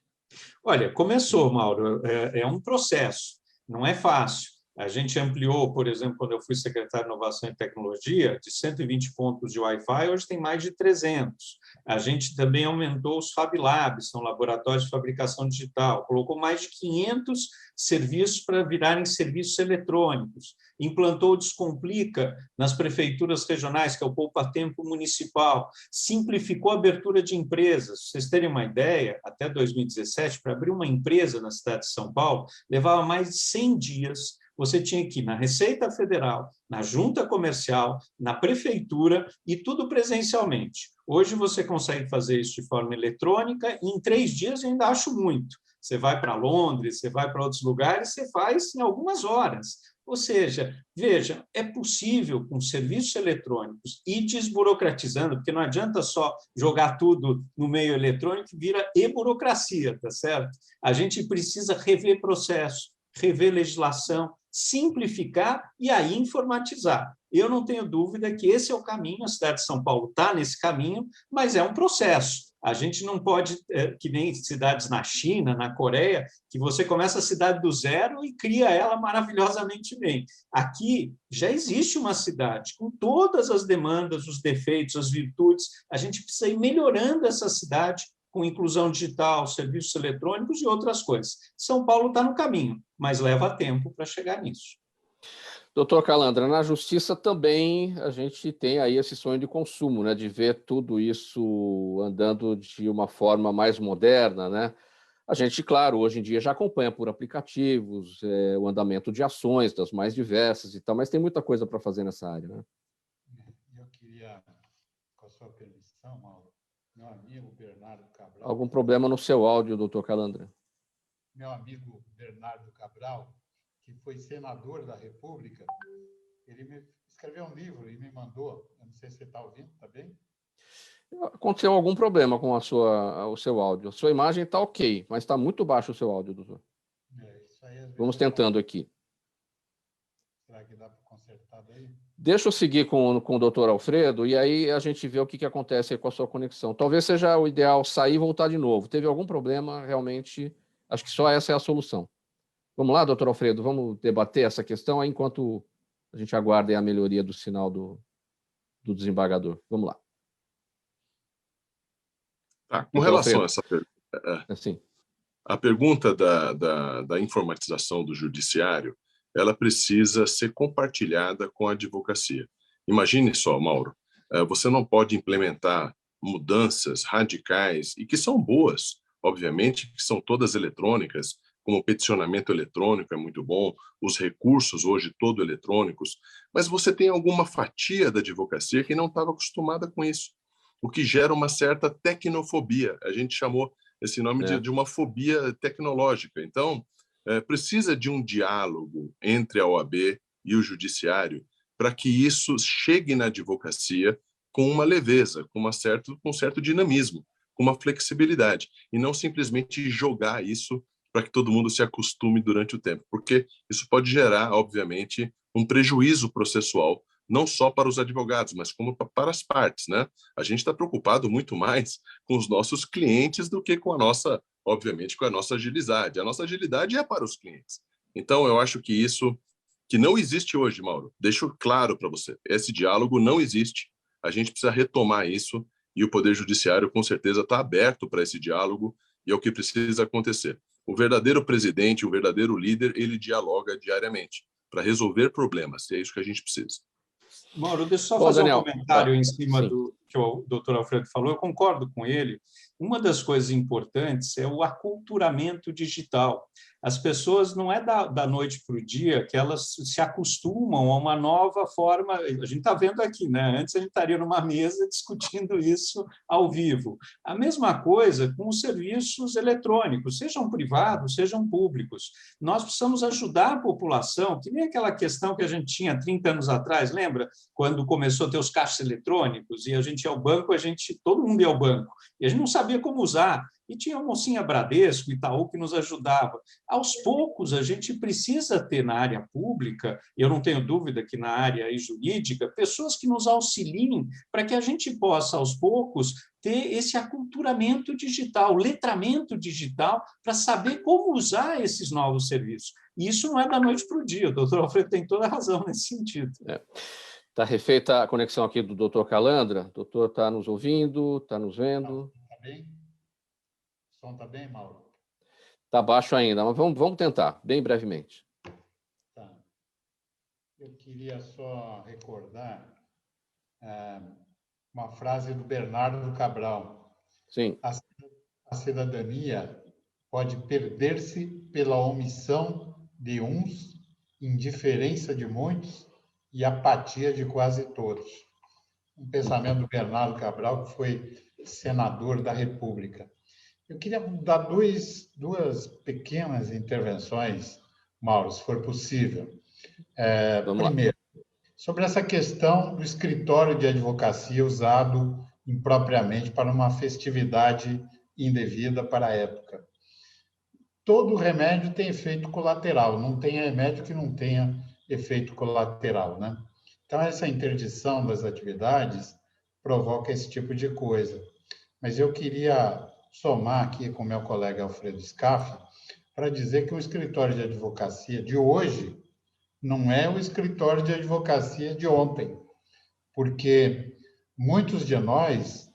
Olha, começou, Mauro, é um processo, não é fácil. A gente ampliou, por exemplo, quando eu fui secretário de Inovação e Tecnologia, de 120 pontos de Wi-Fi, hoje tem mais de 300. A gente também aumentou os Fab Labs, são laboratórios de fabricação digital, colocou mais de 500 serviços para virarem serviços eletrônicos, implantou o Descomplica nas prefeituras regionais, que é o poupa-tempo municipal, simplificou a abertura de empresas. Para vocês terem uma ideia, até 2017, para abrir uma empresa na cidade de São Paulo, levava mais de 100 dias. Você tinha que ir na Receita Federal, na Junta Comercial, na Prefeitura e tudo presencialmente. Hoje você consegue fazer isso de forma eletrônica e em 3 dias eu ainda acho muito. Você vai para Londres, você vai para outros lugares, você faz em algumas horas. Ou seja, veja, é possível, com serviços eletrônicos, ir desburocratizando, porque não adianta só jogar tudo no meio eletrônico, que vira e-burocracia, tá certo? A gente precisa rever processo, rever legislação, simplificar e aí informatizar. Eu não tenho dúvida que esse é o caminho, a cidade de São Paulo está nesse caminho, mas é um processo. A gente não pode, que nem cidades na China, na Coreia, que você começa a cidade do zero e cria ela maravilhosamente bem. Aqui já existe uma cidade com todas as demandas, os defeitos, as virtudes. A gente precisa ir melhorando essa cidade com inclusão digital, serviços eletrônicos e outras coisas. São Paulo está no caminho, mas leva tempo para chegar nisso. Doutor Calandra, na justiça também a gente tem aí esse sonho de consumo, né, de ver tudo isso andando de uma forma mais moderna, né? A gente, claro, hoje em dia já acompanha por aplicativos, o andamento de ações das mais diversas e tal, mas tem muita coisa para fazer nessa área, né? Eu queria, com a sua permissão, Mauro, meu amigo Bernardo Cabral... Algum problema no seu áudio, doutor Calandra? Meu amigo Bernardo Cabral, que foi senador da República, ele me escreveu um livro e me mandou. Eu não sei se você está ouvindo, está bem? Aconteceu algum problema com o seu áudio. A sua imagem está ok, mas está muito baixo o seu áudio, doutor. Isso aí, vamos tentando aqui. Será que dá para consertar daí? Deixa eu seguir com o doutor Alfredo e aí a gente vê o que acontece aí com a sua conexão. Talvez seja o ideal sair e voltar de novo. Teve algum problema, realmente, acho que só essa é a solução. Vamos lá, doutor Alfredo, vamos debater essa questão aí enquanto a gente aguarda a melhoria do sinal do desembargador. Vamos lá. Tá, com relação a essa pergunta, assim. A pergunta da informatização do judiciário, ela precisa ser compartilhada com a advocacia. Imagine só, Mauro, você não pode implementar mudanças radicais, e que são boas, obviamente, que são todas eletrônicas, como o peticionamento eletrônico é muito bom, os recursos hoje todos eletrônicos, mas você tem alguma fatia da advocacia que não estava acostumada com isso, o que gera uma certa tecnofobia. A gente chamou esse nome de uma fobia tecnológica. Então, precisa de um diálogo entre a OAB e o judiciário para que isso chegue na advocacia com uma leveza, com um certo dinamismo, com uma flexibilidade, e não simplesmente jogar isso para que todo mundo se acostume durante o tempo, porque isso pode gerar, obviamente, um prejuízo processual, não só para os advogados, mas como para as partes, né? A gente está preocupado muito mais com os nossos clientes do que com a nossa, obviamente, com a nossa agilidade. A nossa agilidade é para os clientes. Então, eu acho que isso que não existe hoje, Mauro, deixo claro para você, esse diálogo não existe, a gente precisa retomar isso, e o Poder Judiciário, com certeza, está aberto para esse diálogo, e é o que precisa acontecer. O verdadeiro presidente, o verdadeiro líder, ele dialoga diariamente para resolver problemas, e é isso que a gente precisa. Mauro, deixa eu só fazer Daniel, um comentário em cima do que o doutor Alfredo falou. Eu concordo com ele. Uma das coisas importantes é o aculturamento digital. As pessoas, não é da noite para o dia que elas se acostumam a uma nova forma. A gente está vendo aqui, né? Antes a gente estaria numa mesa discutindo isso ao vivo. A mesma coisa com os serviços eletrônicos, sejam privados, sejam públicos. Nós precisamos ajudar a população, que nem aquela questão que a gente tinha 30 anos atrás, lembra? Quando começou a ter os caixas eletrônicos e a gente ia ao banco, todo mundo ia ao banco, e a gente não sabia como usar. E tinha a mocinha Bradesco, Itaú, que nos ajudava. Aos poucos, a gente precisa ter na área pública, e eu não tenho dúvida que na área jurídica, pessoas que nos auxiliem para que a gente possa, aos poucos, ter esse aculturamento digital, letramento digital, para saber como usar esses novos serviços. E isso não é da noite para o dia. O doutor Alfredo tem toda a razão nesse sentido. Está refeita a conexão aqui do doutor Calandra. O doutor está nos ouvindo, está nos vendo. Está bem? O som está bem, Mauro? Está baixo ainda, mas vamos tentar, bem brevemente. Tá. Eu queria só recordar uma frase do Bernardo Cabral. Sim. A cidadania pode perder-se pela omissão de uns, indiferença de muitos e apatia de quase todos. Um pensamento do Bernardo Cabral, que foi senador da República. Eu queria dar duas pequenas intervenções, Mauro, se for possível. Vamos lá. Primeiro, sobre essa questão do escritório de advocacia usado impropriamente para uma festividade indevida para a época. Todo remédio tem efeito colateral, não tem remédio que não tenha efeito colateral, né? Então, essa interdição das atividades provoca esse tipo de coisa. Mas eu queria somar aqui com meu colega Alfredo Scaff para dizer que o escritório de advocacia de hoje não é o escritório de advocacia de ontem, porque muitos de nós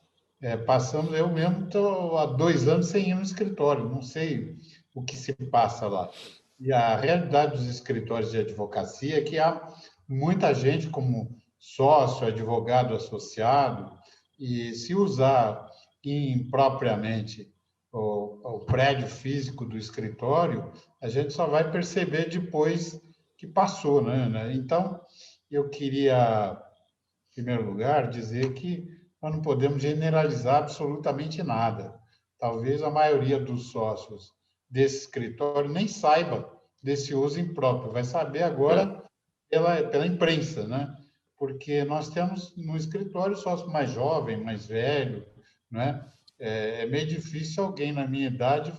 passamos, eu mesmo estou há 2 anos sem ir no escritório, não sei o que se passa lá. E a realidade dos escritórios de advocacia é que há muita gente como sócio, advogado associado, e se usar impropriamente o prédio físico do escritório, a gente só vai perceber depois que passou, né? Então, eu queria, em primeiro lugar, dizer que nós não podemos generalizar absolutamente nada. Talvez a maioria dos sócios desse escritório nem saiba desse uso impróprio, vai saber agora pela imprensa, né? Porque nós temos no escritório sócio mais jovem, mais velho, né? É meio difícil alguém na minha idade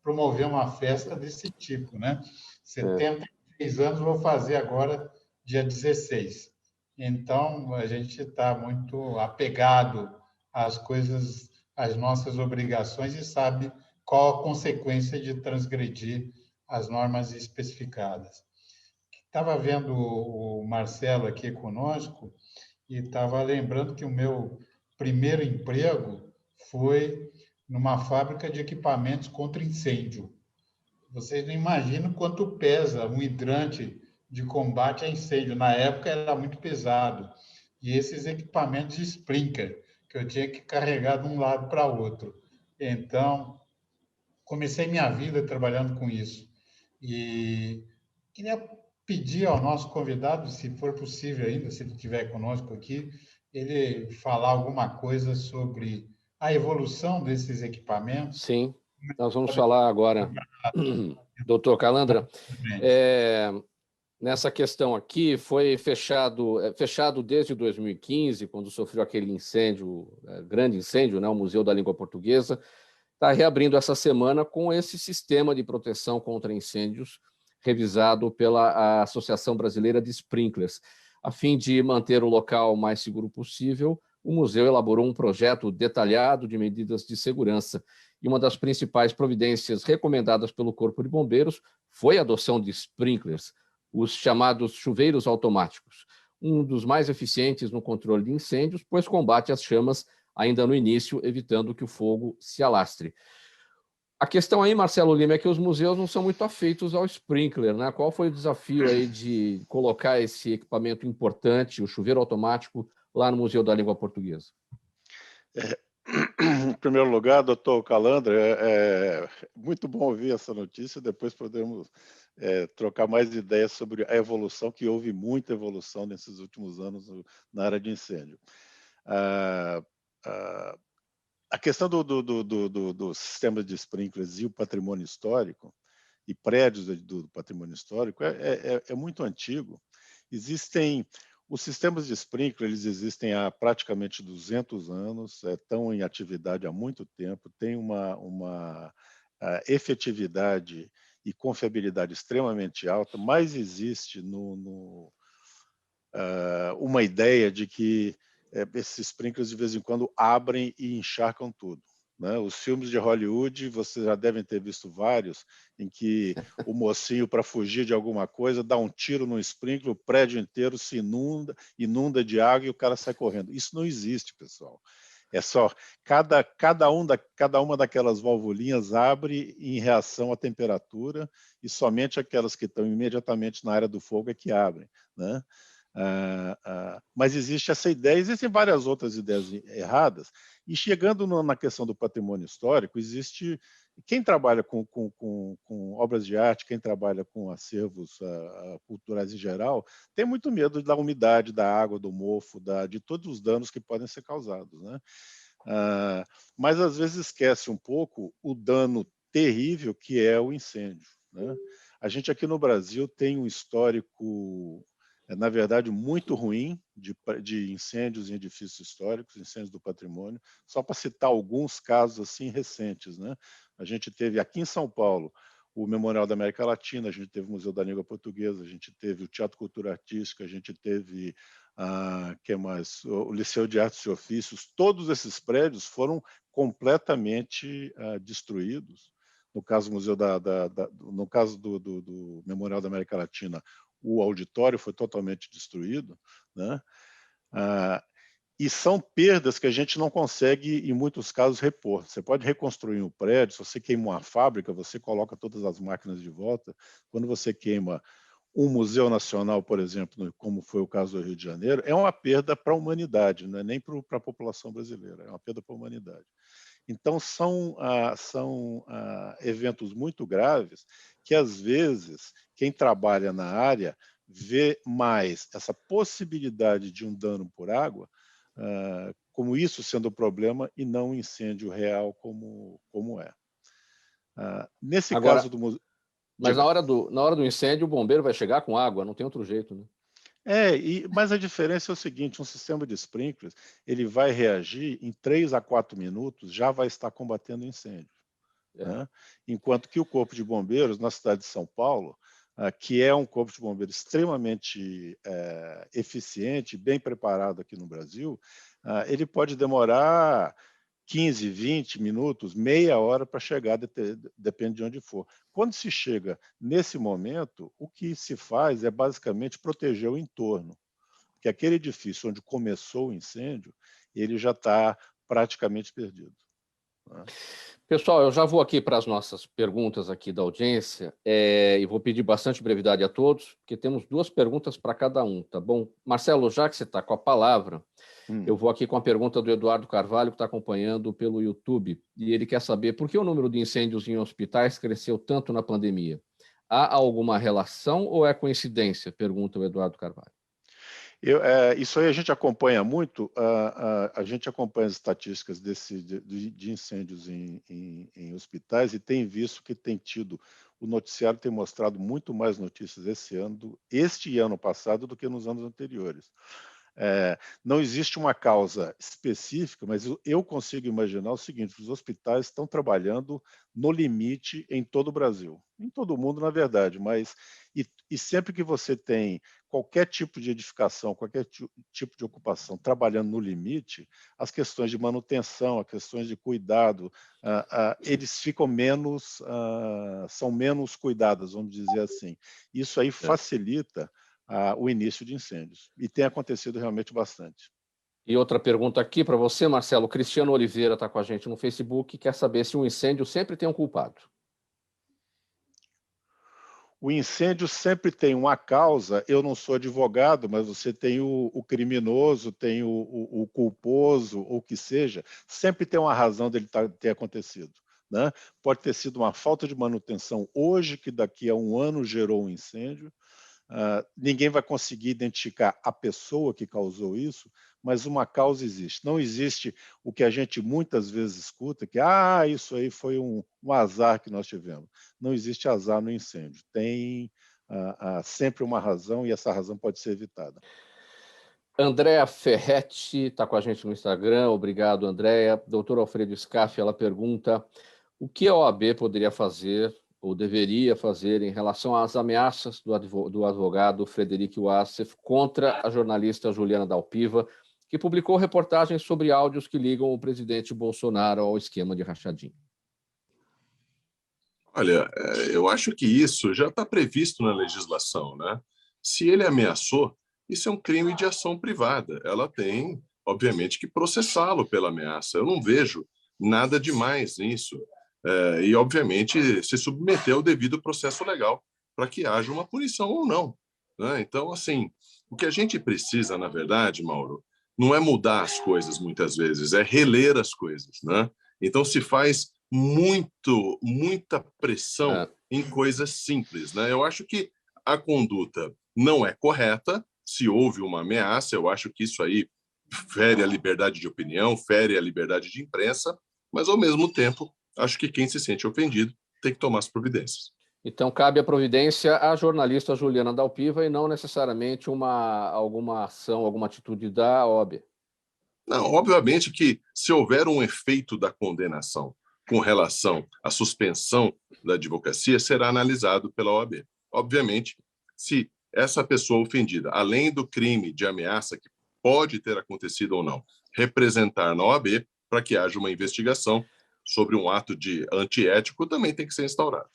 promover uma festa desse tipo, né? 73 anos vou fazer agora, dia 16. Então, a gente está muito apegado às coisas, às nossas obrigações e sabe qual a consequência de transgredir as normas especificadas. Estava vendo o Marcelo aqui conosco e estava lembrando que o meu primeiro emprego foi numa fábrica de equipamentos contra incêndio. Vocês não imaginam quanto pesa um hidrante de combate a incêndio. Na época era muito pesado. E esses equipamentos de sprinkler, que eu tinha que carregar de um lado para o outro. Então, comecei minha vida trabalhando com isso. E queria pedir ao nosso convidado, se for possível ainda, se ele estiver conosco aqui, ele falar alguma coisa sobre a evolução desses equipamentos. Sim, nós vamos falar agora, doutor Calandra. Nessa questão aqui, foi fechado desde 2015, quando sofreu aquele incêndio, grande incêndio, né, o Museu da Língua Portuguesa. Está reabrindo essa semana com esse sistema de proteção contra incêndios revisado pela Associação Brasileira de Sprinklers. A fim de manter o local mais seguro possível, o museu elaborou um projeto detalhado de medidas de segurança. E uma das principais providências recomendadas pelo Corpo de Bombeiros foi a adoção de sprinklers, os chamados chuveiros automáticos, um dos mais eficientes no controle de incêndios, pois combate as chamas ainda no início, evitando que o fogo se alastre. A questão aí, Marcelo Lima, é que os museus não são muito afeitos ao sprinkler, né? Qual foi o desafio aí de colocar esse equipamento importante, o chuveiro automático, lá no Museu da Língua Portuguesa? Em primeiro lugar, doutor Calandra, é muito bom ouvir essa notícia, depois podemos trocar mais ideias sobre a evolução, que houve muita evolução nesses últimos anos na área de incêndio. A questão do sistema de sprinklers e o patrimônio histórico, e prédios do patrimônio histórico, é muito antigo. Existem os sistemas de sprinkler, eles existem há praticamente 200 anos, estão em atividade há muito tempo, têm uma efetividade e confiabilidade extremamente alta, mas existe uma ideia de que esses sprinklers de vez em quando abrem e encharcam tudo, né? Os filmes de Hollywood, vocês já devem ter visto vários, em que o mocinho, para fugir de alguma coisa, dá um tiro no sprinkler, o prédio inteiro se inunda de água e o cara sai correndo. Isso não existe, pessoal. É só cada uma daquelas valvulinhas abre em reação à temperatura e somente aquelas que estão imediatamente na área do fogo é que abrem, né? Mas existe essa ideia, existem várias outras ideias erradas, e chegando na questão do patrimônio histórico, existe quem trabalha com obras de arte, quem trabalha com acervos culturais em geral, tem muito medo da umidade, da água, do mofo, de todos os danos que podem ser causados, né? Mas às vezes esquece um pouco o dano terrível que é o incêndio, né? A gente aqui no Brasil tem um histórico, na verdade, muito ruim de incêndios em edifícios históricos, incêndios do patrimônio. Só para citar alguns casos assim recentes, né? A gente teve aqui em São Paulo o Memorial da América Latina, a gente teve o Museu da Língua Portuguesa, a gente teve o Teatro Cultura Artística, a gente teve que mais? O Liceu de Artes e Ofícios. Todos esses prédios foram completamente destruídos. No caso no caso do Memorial da América Latina, o auditório foi totalmente destruído, né? E são perdas que a gente não consegue, em muitos casos, repor. Você pode reconstruir um prédio, se você queima uma fábrica, você coloca todas as máquinas de volta. Quando você queima um museu nacional, por exemplo, como foi o caso do Rio de Janeiro, é uma perda para a humanidade, não é nem para a população brasileira, é uma perda para a humanidade. Então, são eventos muito graves que, às vezes, quem trabalha na área vê mais essa possibilidade de um dano por água como isso sendo o problema e não um incêndio real como é. Nesse Agora, caso do museu... Mas na hora do incêndio, o bombeiro vai chegar com água, não tem outro jeito, né? Mas a diferença é o seguinte, um sistema de sprinklers, ele vai reagir em 3 a 4 minutos, já vai estar combatendo o incêndio. Né? Enquanto que o Corpo de Bombeiros, na cidade de São Paulo, que é um corpo de bombeiros extremamente eficiente, bem preparado aqui no Brasil, ele pode demorar 15, 20 minutos, meia hora para chegar, depende de onde for. Quando se chega nesse momento, o que se faz é basicamente proteger o entorno, porque aquele edifício onde começou o incêndio, ele já está praticamente perdido. Né? Pessoal, eu já vou aqui para as nossas perguntas aqui da audiência e vou pedir bastante brevidade a todos, porque temos 2 perguntas para cada um, tá bom? Marcelo, já que você está com a palavra, eu vou aqui com a pergunta do Eduardo Carvalho, que está acompanhando pelo YouTube, e ele quer saber por que o número de incêndios em hospitais cresceu tanto na pandemia. Há alguma relação ou é coincidência? Pergunta o Eduardo Carvalho. Isso aí a gente acompanha muito, a gente acompanha as estatísticas de incêndios em hospitais e tem visto que tem tido, o noticiário tem mostrado muito mais notícias este ano passado do que nos anos anteriores. Não existe uma causa específica, mas eu consigo imaginar o seguinte: os hospitais estão trabalhando no limite em todo o Brasil, em todo o mundo, na verdade, mas e sempre que você tem qualquer tipo de edificação, qualquer tipo de ocupação trabalhando no limite, as questões de manutenção, as questões de cuidado, eles ficam são menos cuidadas, vamos dizer assim. Isso aí facilita o início de incêndios. E tem acontecido realmente bastante. E outra pergunta aqui para você, Marcelo. Cristiano Oliveira está com a gente no Facebook e quer saber se um incêndio sempre tem um culpado. O incêndio sempre tem uma causa. Eu não sou advogado, mas você tem o criminoso, tem o culposo, ou o que seja. Sempre tem uma razão dele ter acontecido. Né? Pode ter sido uma falta de manutenção hoje, que daqui a um ano gerou um incêndio. Ninguém vai conseguir identificar a pessoa que causou isso, mas uma causa existe. Não existe o que a gente muitas vezes escuta, que isso aí foi um azar que nós tivemos. Não existe azar no incêndio. Tem sempre uma razão e essa razão pode ser evitada. Andréa Ferretti está com a gente no Instagram. Obrigado, Andréa. Doutor Alfredo Scaff, ela pergunta o que a OAB poderia fazer ou deveria fazer em relação às ameaças do advogado Frederic Wassef contra a jornalista Juliana Dalpiva, que publicou reportagens sobre áudios que ligam o presidente Bolsonaro ao esquema de rachadinha. Olha, eu acho que isso já está previsto na legislação, né? Se ele ameaçou, isso é um crime de ação privada. Ela tem, obviamente, que processá-lo pela ameaça. Eu não vejo nada demais nisso. E, obviamente, se submeter ao devido processo legal para que haja uma punição ou não. Né? Então, assim, o que a gente precisa, na verdade, Mauro, não é mudar as coisas muitas vezes, é reler as coisas. Né? Então, se faz muita pressão em coisas simples. Né? Eu acho que a conduta não é correta. Se houve uma ameaça, eu acho que isso aí fere a liberdade de opinião, fere a liberdade de imprensa, mas, ao mesmo tempo, acho que quem se sente ofendido tem que tomar as providências. Então, cabe a providência à jornalista Juliana Dalpiva e não necessariamente alguma ação, alguma atitude da OAB. Não, obviamente que se houver um efeito da condenação com relação à suspensão da advocacia, será analisado pela OAB. Obviamente, se essa pessoa ofendida, além do crime de ameaça que pode ter acontecido ou não, representar na OAB para que haja uma investigação sobre um ato de antiético, também tem que ser instaurado.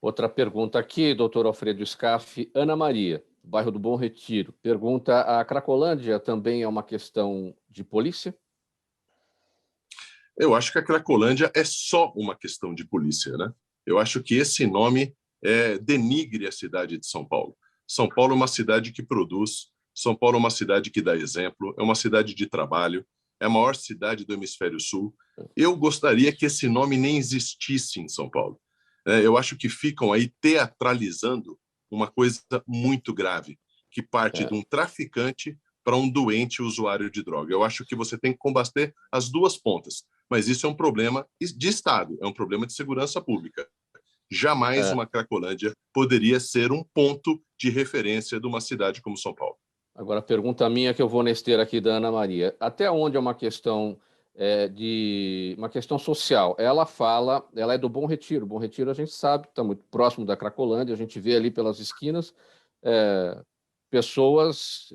Outra pergunta aqui, doutor Alfredo Scaff, Ana Maria, bairro do Bom Retiro, pergunta: a Cracolândia também é uma questão de polícia? Eu acho que a Cracolândia é só uma questão de polícia, né? Eu acho que esse nome denigre a cidade de São Paulo. São Paulo é uma cidade que produz, São Paulo é uma cidade que dá exemplo, é uma cidade de trabalho, é a maior cidade do Hemisfério Sul. Eu gostaria que esse nome nem existisse em São Paulo. Eu acho que ficam aí teatralizando uma coisa muito grave, que parte de um traficante para um doente usuário de droga. Eu acho que você tem que combater as duas pontas, mas isso é um problema de Estado, é um problema de segurança pública. Jamais uma Cracolândia poderia ser um ponto de referência de uma cidade como São Paulo. Agora, a pergunta minha que eu vou na esteira aqui da Ana Maria. Até onde é uma questão uma questão social? Ela é do Bom Retiro. Bom Retiro, a gente sabe, está muito próximo da Cracolândia, a gente vê ali pelas esquinas pessoas,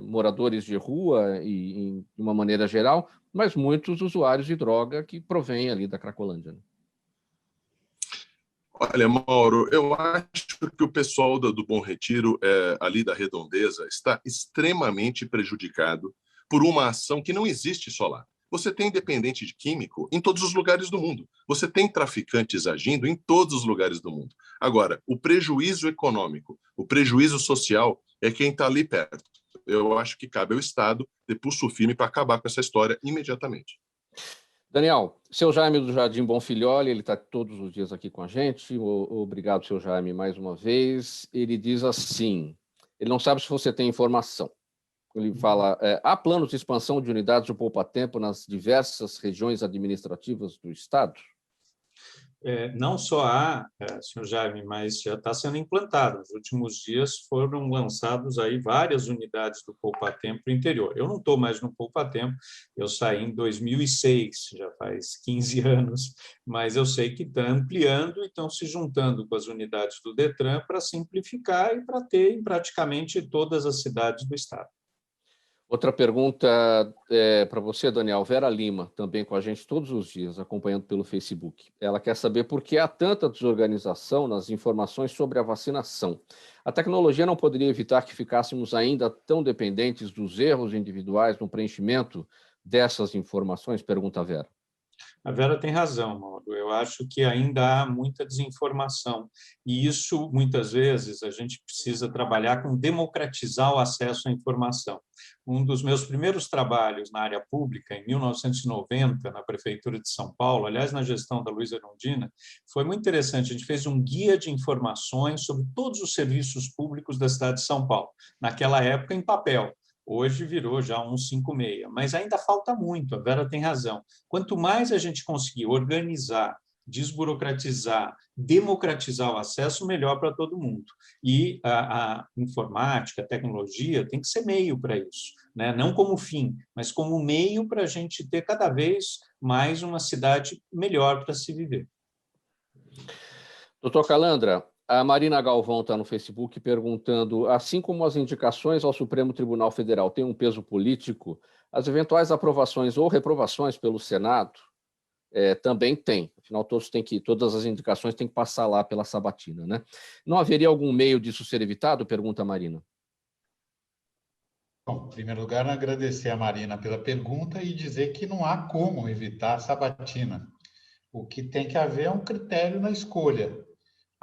moradores de rua, e, de uma maneira geral, mas muitos usuários de droga que provêm ali da Cracolândia, né? Olha, Mauro, eu acho que o pessoal do Bom Retiro, ali da Redondeza, está extremamente prejudicado por uma ação que não existe só lá. Você tem dependente de químico em todos os lugares do mundo. Você tem traficantes agindo em todos os lugares do mundo. Agora, o prejuízo econômico, o prejuízo social é quem está ali perto. Eu acho que cabe ao Estado ter pulso firme para acabar com essa história imediatamente. Daniel, seu Jaime do Jardim Bonfilholi, ele está todos os dias aqui com a gente. Obrigado, seu Jaime, mais uma vez. Ele diz assim, ele não sabe se você tem informação. Ele fala, há planos de expansão de unidades do poupa-tempo nas diversas regiões administrativas do Estado? Não só há, senhor Jaime, mas já está sendo implantado. Nos últimos dias foram lançados aí várias unidades do poupa-tempo no interior. Eu não estou mais no poupa-tempo, eu saí em 2006, já faz 15 anos, mas eu sei que está ampliando e estão se juntando com as unidades do Detran para simplificar e para ter em praticamente todas as cidades do estado. Outra pergunta para você, Daniel. Vera Lima, também com a gente todos os dias, acompanhando pelo Facebook. Ela quer saber por que há tanta desorganização nas informações sobre a vacinação. A tecnologia não poderia evitar que ficássemos ainda tão dependentes dos erros individuais no preenchimento dessas informações? Pergunta a Vera. A Vera tem razão, Mauro. Eu acho que ainda há muita desinformação. E isso, muitas vezes, a gente precisa trabalhar com democratizar o acesso à informação. Um dos meus primeiros trabalhos na área pública, em 1990, na Prefeitura de São Paulo, aliás, na gestão da Luísa Erundina, foi muito interessante. A gente fez um guia de informações sobre todos os serviços públicos da cidade de São Paulo. Naquela época, em papel. Hoje virou já 156, mas ainda falta muito, a Vera tem razão. Quanto mais a gente conseguir organizar, desburocratizar, democratizar o acesso, melhor para todo mundo. E a informática, a tecnologia tem que ser meio para isso, né? Não como fim, mas como meio para a gente ter cada vez mais uma cidade melhor para se viver. Doutor Calandra, a Marina Galvão está no Facebook perguntando, assim como as indicações ao Supremo Tribunal Federal têm um peso político, as eventuais aprovações ou reprovações pelo Senado também têm. Afinal, todas as indicações têm que passar lá pela sabatina, né? Não haveria algum meio disso ser evitado? Pergunta a Marina. Bom, em primeiro lugar, agradecer a Marina pela pergunta e dizer que não há como evitar a sabatina. O que tem que haver é um critério na escolha.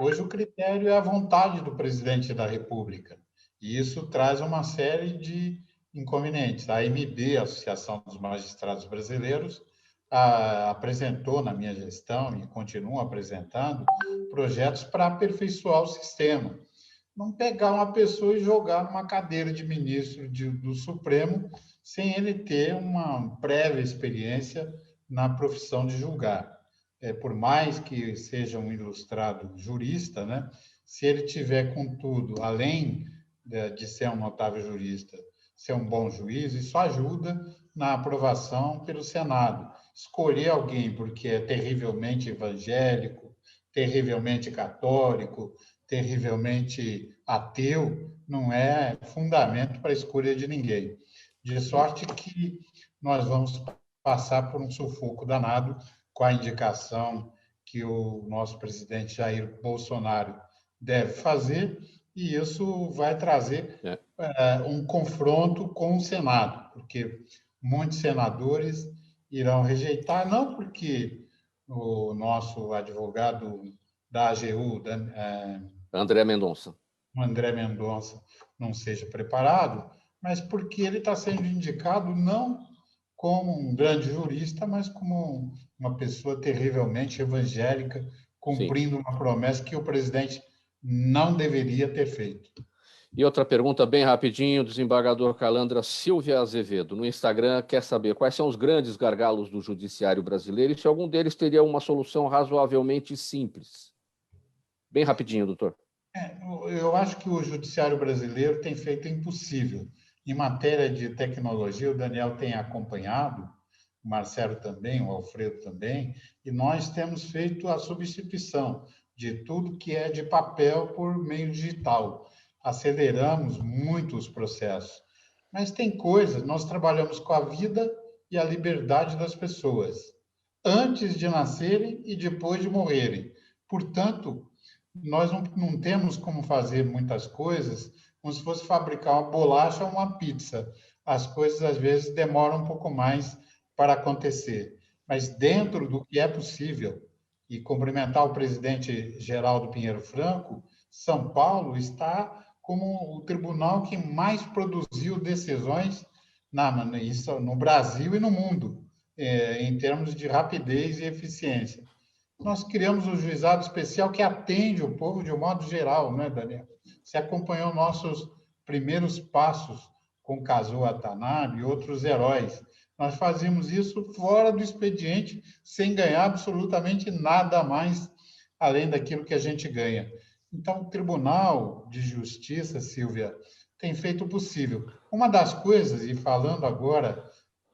Hoje o critério é a vontade do presidente da República, e isso traz uma série de inconvenientes. A AMB, a Associação dos Magistrados Brasileiros, apresentou na minha gestão e continua apresentando projetos para aperfeiçoar o sistema. Não pegar uma pessoa e jogar numa cadeira de ministro do Supremo sem ele ter uma prévia experiência na profissão de julgar. por mais que seja um ilustrado jurista, né, se ele tiver, contudo, além de ser um notável jurista, ser um bom juiz, isso ajuda na aprovação pelo Senado. Escolher alguém porque é terrivelmente evangélico, terrivelmente católico, terrivelmente ateu, não é fundamento para a escolha de ninguém. De sorte que nós vamos passar por um sufoco danado com a indicação que o nosso presidente Jair Bolsonaro deve fazer, e isso vai trazer um confronto com o Senado, porque muitos senadores irão rejeitar, não porque o nosso advogado da AGU, André Mendonça, não seja preparado, mas porque ele está sendo indicado não como um grande jurista, mas como uma pessoa terrivelmente evangélica, cumprindo uma promessa que o presidente não deveria ter feito. E outra pergunta bem rapidinho, desembargador Calandra, Silvia Azevedo, no Instagram, quer saber quais são os grandes gargalos do judiciário brasileiro e se algum deles teria uma solução razoavelmente simples. Bem rapidinho, doutor. Eu acho que o judiciário brasileiro tem feito o impossível. Em matéria de tecnologia, o Daniel tem acompanhado, o Marcelo também, o Alfredo também, e nós temos feito a substituição de tudo que é de papel por meio digital. Aceleramos muito os processos. Mas tem coisas, nós trabalhamos com a vida e a liberdade das pessoas, antes de nascerem e depois de morrerem. Portanto, nós não temos como fazer muitas coisas como se fosse fabricar uma bolacha ou uma pizza. As coisas, às vezes, demoram um pouco mais para acontecer. Mas dentro do que é possível, e cumprimentar o presidente Geraldo Pinheiro Franco, São Paulo está como o tribunal que mais produziu decisões no Brasil e no mundo, em termos de rapidez e eficiência. Nós criamos o juizado especial que atende o povo de um modo geral, né, Daniel? Você acompanhou nossos primeiros passos com Kazuo Watanabe e outros heróis. Nós fazíamos isso fora do expediente, sem ganhar absolutamente nada mais além daquilo que a gente ganha. Então, o Tribunal de Justiça, Silvia, tem feito o possível. Uma das coisas, e falando agora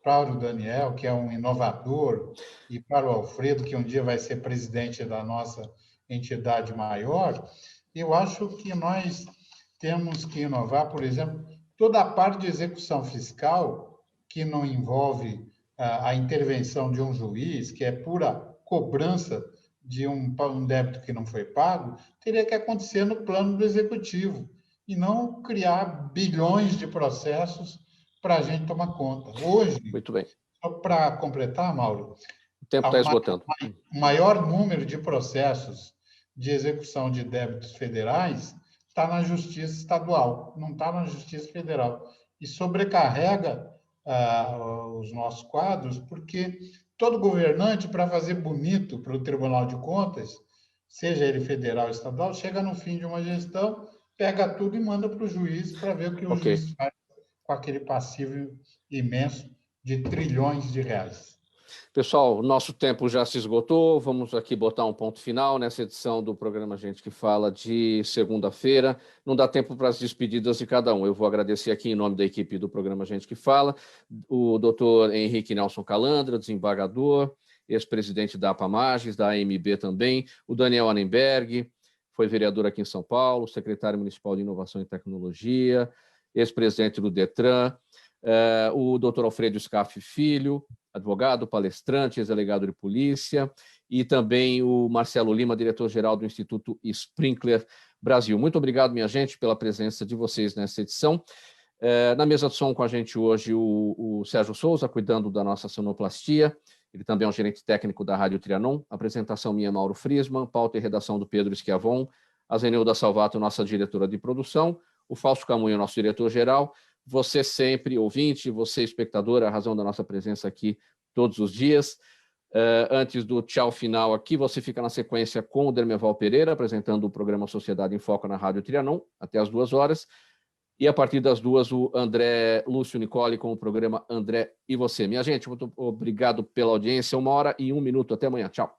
para o Daniel, que é um inovador, e para o Alfredo, que um dia vai ser presidente da nossa entidade maior, eu acho que nós temos que inovar, por exemplo, toda a parte de execução fiscal, que não envolve a intervenção de um juiz, que é pura cobrança de um débito que não foi pago, teria que acontecer no plano do executivo, e não criar bilhões de processos para a gente tomar conta. Hoje, muito bem. Só para completar, Mauro, o tempo está esgotando. O maior número de processos de execução de débitos federais está na Justiça Estadual, não está na Justiça Federal. E sobrecarrega os nossos quadros, porque todo governante, para fazer bonito para o Tribunal de Contas, seja ele federal ou estadual, chega no fim de uma gestão, pega tudo e manda para o juiz para ver o que o juiz faz com aquele passivo imenso de trilhões de reais. Pessoal, nosso tempo já se esgotou, vamos aqui botar um ponto final nessa edição do programa Gente que Fala de segunda-feira. Não dá tempo para as despedidas de cada um. Eu vou agradecer aqui em nome da equipe do programa Gente que Fala, o doutor Henrique Nelson Calandra, desembargador, ex-presidente da APAMAGES, da AMB também, o Daniel Anenberg, foi vereador aqui em São Paulo, secretário municipal de Inovação e Tecnologia, ex-presidente do DETRAN, o doutor Alfredo Scaff Filho, advogado, palestrante, ex-delegado de polícia, e também o Marcelo Lima, diretor-geral do Instituto Sprinkler Brasil. Muito obrigado, minha gente, pela presença de vocês nessa edição. Na mesa de som com a gente hoje, o Sérgio Souza, cuidando da nossa sonoplastia. Ele também é um gerente técnico da Rádio Trianon. Apresentação minha, Mauro Friesman, pauta e redação do Pedro Schiavon, a Zenilda Salvato, nossa diretora de produção, o Fausto Camunha, nosso diretor-geral. Você sempre, ouvinte, você espectador, a razão da nossa presença aqui todos os dias. Antes do tchau final aqui, você fica na sequência com o Dermeval Pereira, apresentando o programa Sociedade em Foco na Rádio Trianon, até as 2h. E a partir das 2h, o André Lúcio Nicole com o programa André e Você. Minha gente, muito obrigado pela audiência. 1h e 1 minuto. Até amanhã. Tchau.